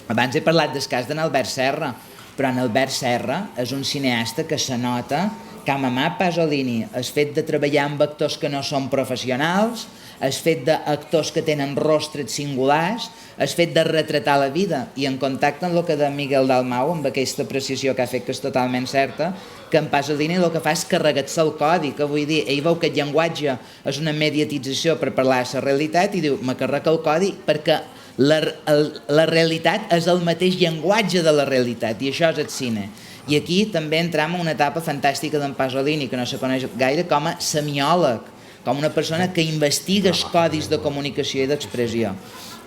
Speaker 4: Abans he parlat del cas d'en Albert Serra, però en Albert Serra és un cineasta que se nota que ha mamat Pasolini, el fet de treballar amb actors que no són professionals, el fet d'actors que tenen rostres singulars, el fet de retratar la vida, i en contacte amb el que de Miguel Dalmau, amb aquesta apreciació que ha fet, que és totalment certa, que en Pasolini el que fa és carregar-se el codi, que vull dir, ell veu que el llenguatge és una mediatització per parlar de la realitat i diu, me carrega el codi perquè la realitat és el mateix llenguatge de la realitat, i això és el cine. I aquí també entram en una etapa fantàstica d'en Pasolini, que no se coneix gaire, com a semiòleg, com una persona que investiga els codis de comunicació i d'expressió.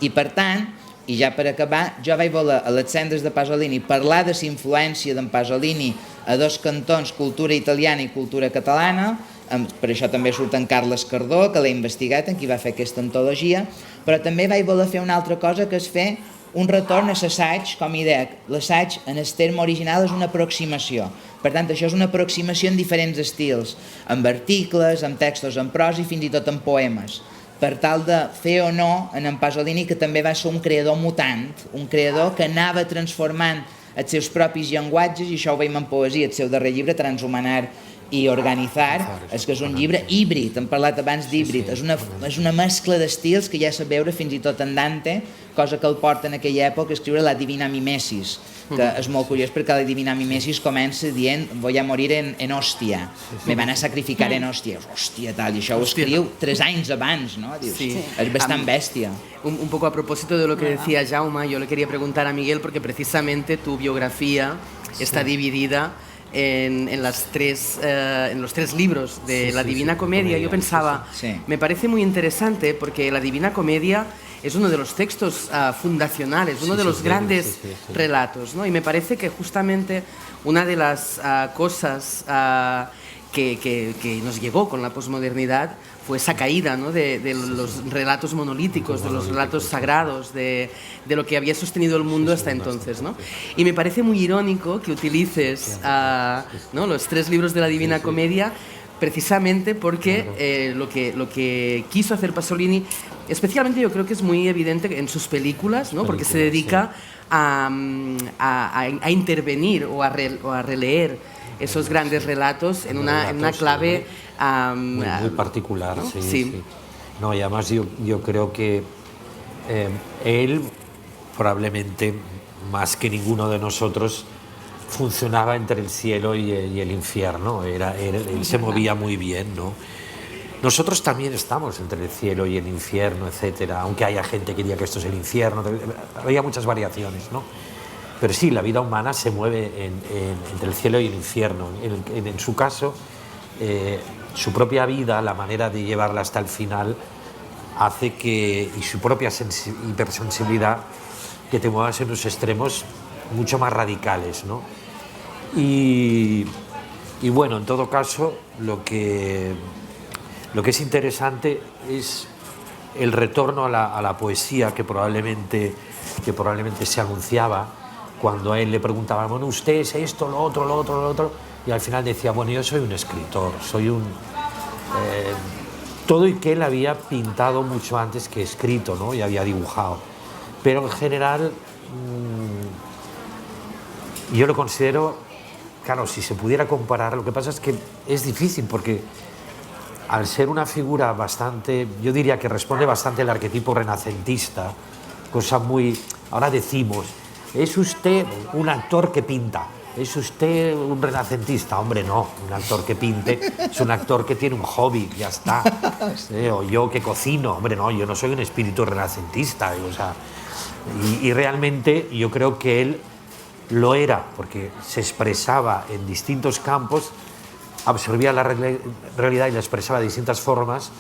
Speaker 4: I per tant, i ja per acabar, jo vaig voler a les cendres de Pasolini parlar de la influència d'en Pasolini a dos cantons, cultura italiana i cultura catalana, per això també surt en Carles Cardó, que l'he investigat, en qui va fer aquesta antologia, però també vaig voler fer una altra cosa, que és fer un retorn a l'assaig com a idea. L'assaig, en el terme original, és una aproximació. Per tant, això és una aproximació en diferents estils, amb articles, amb textos en prosa i fins i tot en poemes, per tal de fer o no en Pasolini, que també va ser un creador mutant, un creador que anava transformant els seus propis llenguatges, i això ho veiem en poesia, el seu darrer llibre, Transhumanar i Organizar, és que és un llibre híbrid, hem parlat abans d'híbrid, és una mescla d'estils que ja sap veure fins i tot en Dante, cosa que el porta en aquella època a escriure la Divina Mimesis, que és molt curiós perquè la Divina Mimesis comença dient voy a morir en hòstia, me van a sacrificar en hòstia, hòstia tal, i això ho escriu 3 anys abans, no? Dius, és bastant bèstia.
Speaker 1: Un poco a propósito de lo que decía Jaume, yo le quería preguntar a Miguel, porque precisamente tu biografía está dividida en los 3 libros de la Divina Comedia. Yo pensaba, me parece muy interesante porque la Divina Comedia es uno de los textos fundacionales, uno de los grandes relatos, ¿no? Y me parece que justamente una de las cosas que nos llegó con la posmodernidad fue esa caída, ¿no? de los relatos monolíticos, de los relatos sagrados, de lo que había sostenido el mundo hasta entonces, ¿no? Y me parece muy irónico que utilices ¿no? los 3 libros de la Divina Comedia, precisamente porque lo que quiso hacer Pasolini, especialmente yo creo que es muy evidente en sus películas, ¿no? Porque se dedica a intervenir o a releer esos grandes relatos en una clave
Speaker 2: muy particular, ¿no?
Speaker 1: Sí.
Speaker 2: No, y además yo creo que él probablemente más que ninguno de nosotros funcionaba entre el cielo y el infierno. Él se movía muy bien, ¿no? Nosotros también estamos entre el cielo y el infierno, etcétera, aunque haya gente que diga que esto es el infierno, había muchas variaciones, ¿no? Pero sí, la vida humana se mueve entre el cielo y el infierno. En su caso, su propia vida, la manera de llevarla hasta el final, hace que, y su propia hipersensibilidad, que te muevas en los extremos mucho más radicales, ¿no? Y bueno, en todo caso, lo que es interesante es el retorno a la poesía que probablemente se anunciaba cuando a él le preguntaban, bueno, usted es esto, lo otro, y al final decía, bueno, yo soy un escritor, soy un... todo, y que él había pintado mucho antes que escrito, ¿no? Y había dibujado. Pero en general, yo lo considero, claro, si se pudiera comparar, lo que pasa es que es difícil porque al ser una figura bastante, yo diría que responde bastante al arquetipo renacentista, cosa muy, ahora decimos, es usted un actor que pinta, ¿es usted un renacentista? Hombre, no, un actor que pinte es un actor que tiene un hobby, ya está. O yo que cocino, hombre, no, yo no soy un espíritu renacentista. O sea, y realmente yo creo que él lo era, porque se expresaba en distintos campos, absorbía la realidad y la expresaba de distintas formas,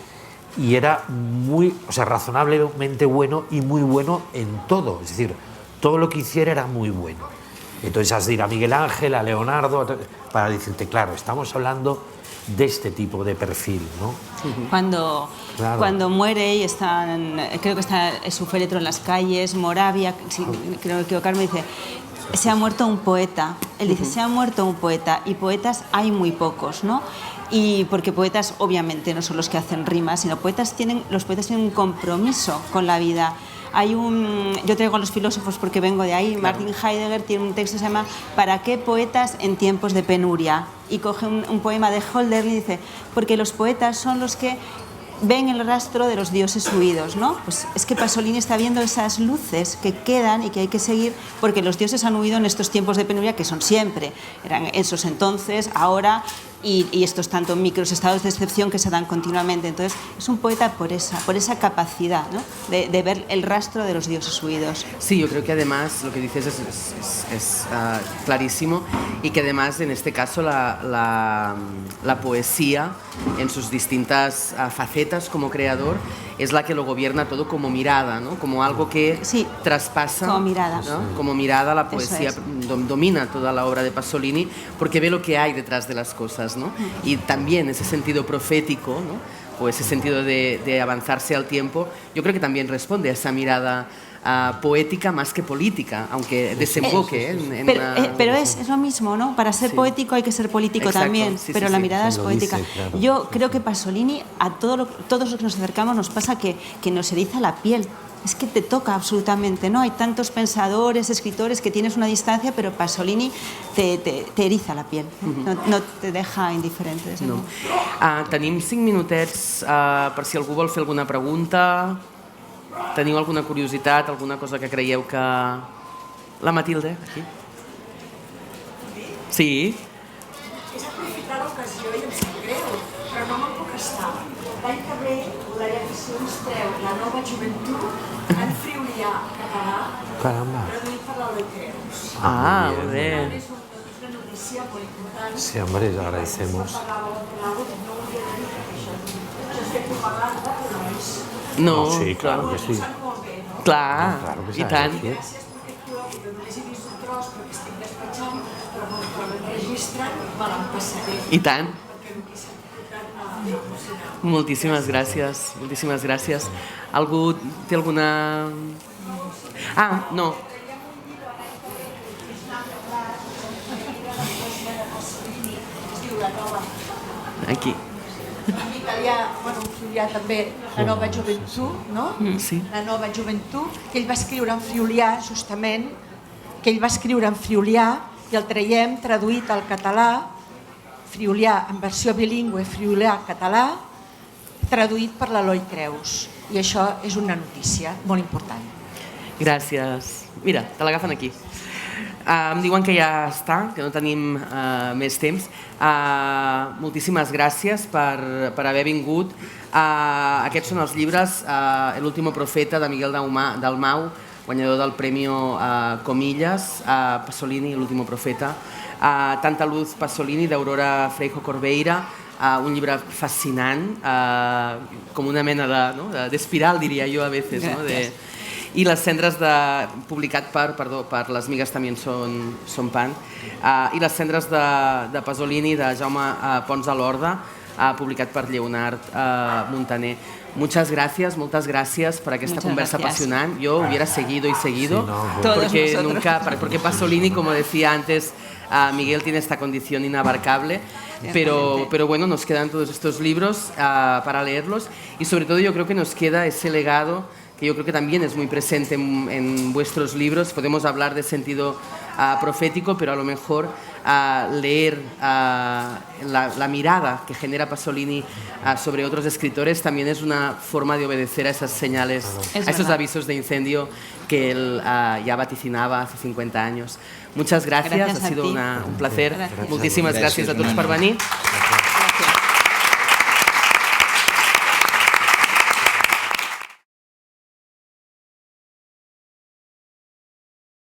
Speaker 2: y era muy, o sea, razonablemente bueno y muy bueno en todo. Es decir, todo lo que hiciera era muy bueno. Entonces has de ir a Miguel Ángel, a Leonardo, para decirte, claro, estamos hablando de este tipo de perfil, ¿no?
Speaker 3: Cuando muere y están, creo que está su féretro en las calles, Moravia, si creo equivocarme, dice, se ha muerto un poeta. Él dice, se ha muerto un poeta, y poetas hay muy pocos, ¿no? Y porque poetas obviamente no son los que hacen rimas, sino los poetas tienen un compromiso con la vida. Yo traigo a los filósofos porque vengo de ahí. Claro. Martin Heidegger tiene un texto que se llama ¿Para qué poetas en tiempos de penuria? Y coge un poema de Hölderlin y dice, porque los poetas son los que ven el rastro de los dioses huidos, ¿no? Pues es que Pasolini está viendo esas luces que quedan y que hay que seguir, porque los dioses han huido en estos tiempos de penuria, que son siempre, eran esos entonces, ahora, y estos tantos micros estados de excepción que se dan continuamente. Entonces es un poeta por esa capacidad, ¿no? de ver el rastro de los dioses huidos.
Speaker 1: Sí, yo creo que además lo que dices es clarísimo, y que además en este caso la poesía en sus distintas facetas como creador es la que lo gobierna todo como mirada, ¿no? Como algo que traspasa,
Speaker 3: como mirada,
Speaker 1: ¿no? Como mirada, la poesía domina toda la obra de Pasolini porque ve lo que hay detrás de las cosas, ¿no? Y también ese sentido profético, ¿no? O ese sentido de avanzarse al tiempo, yo creo que también responde a esa mirada poética más que política, aunque desemboque
Speaker 3: pero es lo mismo, ¿no? Para ser poético hay que ser político. Exacto, también, pero la mirada es poética. Dice, claro. Yo creo que Pasolini, a todos los que nos acercamos nos pasa que nos eriza la piel. Es que te toca absolutamente, ¿no? Hay tantos pensadores, escritores que tienes una distancia, pero Pasolini te eriza la piel, no te deja indiferente.
Speaker 1: No. Tenim 5 minutets per si algú vol fer alguna pregunta. Teniu alguna curiositat, alguna cosa que creieu que... La Matilde, aquí. Sí?
Speaker 5: És aprofitar l'ocasió i em sap greu, però no me'n puc estar. L'any que ve la edició ens treu La nova joventut en friulià català, traduït per l'Eloi Creus.
Speaker 1: Molt bé.
Speaker 5: És una notícia molt important.
Speaker 2: Sí, hombre, agradecemos.
Speaker 1: No,
Speaker 2: sí, claro que sí.
Speaker 1: Clar,
Speaker 2: claro que
Speaker 1: i tant.
Speaker 5: Gràcies perquè només he vist un tros perquè estic despatxant, però quan el registren me l'empassaré.
Speaker 1: I tant. Moltíssimes gràcies, moltíssimes gràcies. Algú té alguna... No. Aquí.
Speaker 5: En italià, bueno, en friulià també, La nova joventut, no?
Speaker 1: Sí.
Speaker 5: La nova joventut, que ell va escriure en friulià, justament, que ell va escriure en friulià i el traiem traduït al català, friulià en versió bilingüe, friulià-català, traduït per l'Eloi Creus. I això és una notícia molt important.
Speaker 1: Gràcies. Mira, te l'agafen aquí. Em diuen que ja està, que no tenim més temps. Moltíssimes gràcies per haver vingut. Aquests són els llibres El último profeta de Miguel Dalmau, guanyador del Premi Comillas, Pasolini, l'último profeta. Tanta luz Pasolini, d'Aurora Freijo Corbeira, un llibre fascinant, com una mena d'espiral, diria jo a veces, no? I Les cendres publicat per Les migues també són pan, i Les cendres de Pasolini de Jaume Pons de Lorda, publicat per Leonard Montaner. Muchas gracias, moltes gràcies per aquesta conversa apasionant. Yo hubiera seguido y seguido, porque Pasolini, como decía antes, Miguel tiene esta condición inabarcable, pero bueno, nos quedan todos estos libros para leerlos, y sobre todo yo creo que nos queda ese legado que yo creo que también es muy presente en vuestros libros. Podemos hablar de sentido profético, pero a lo mejor leer la mirada que genera Pasolini sobre otros escritores también es una forma de obedecer a esas señales, a esos avisos de incendio que él ya vaticinaba hace 50 años. Muchas gracias, ha sido un placer. Moltíssimes gràcies a tots per venir.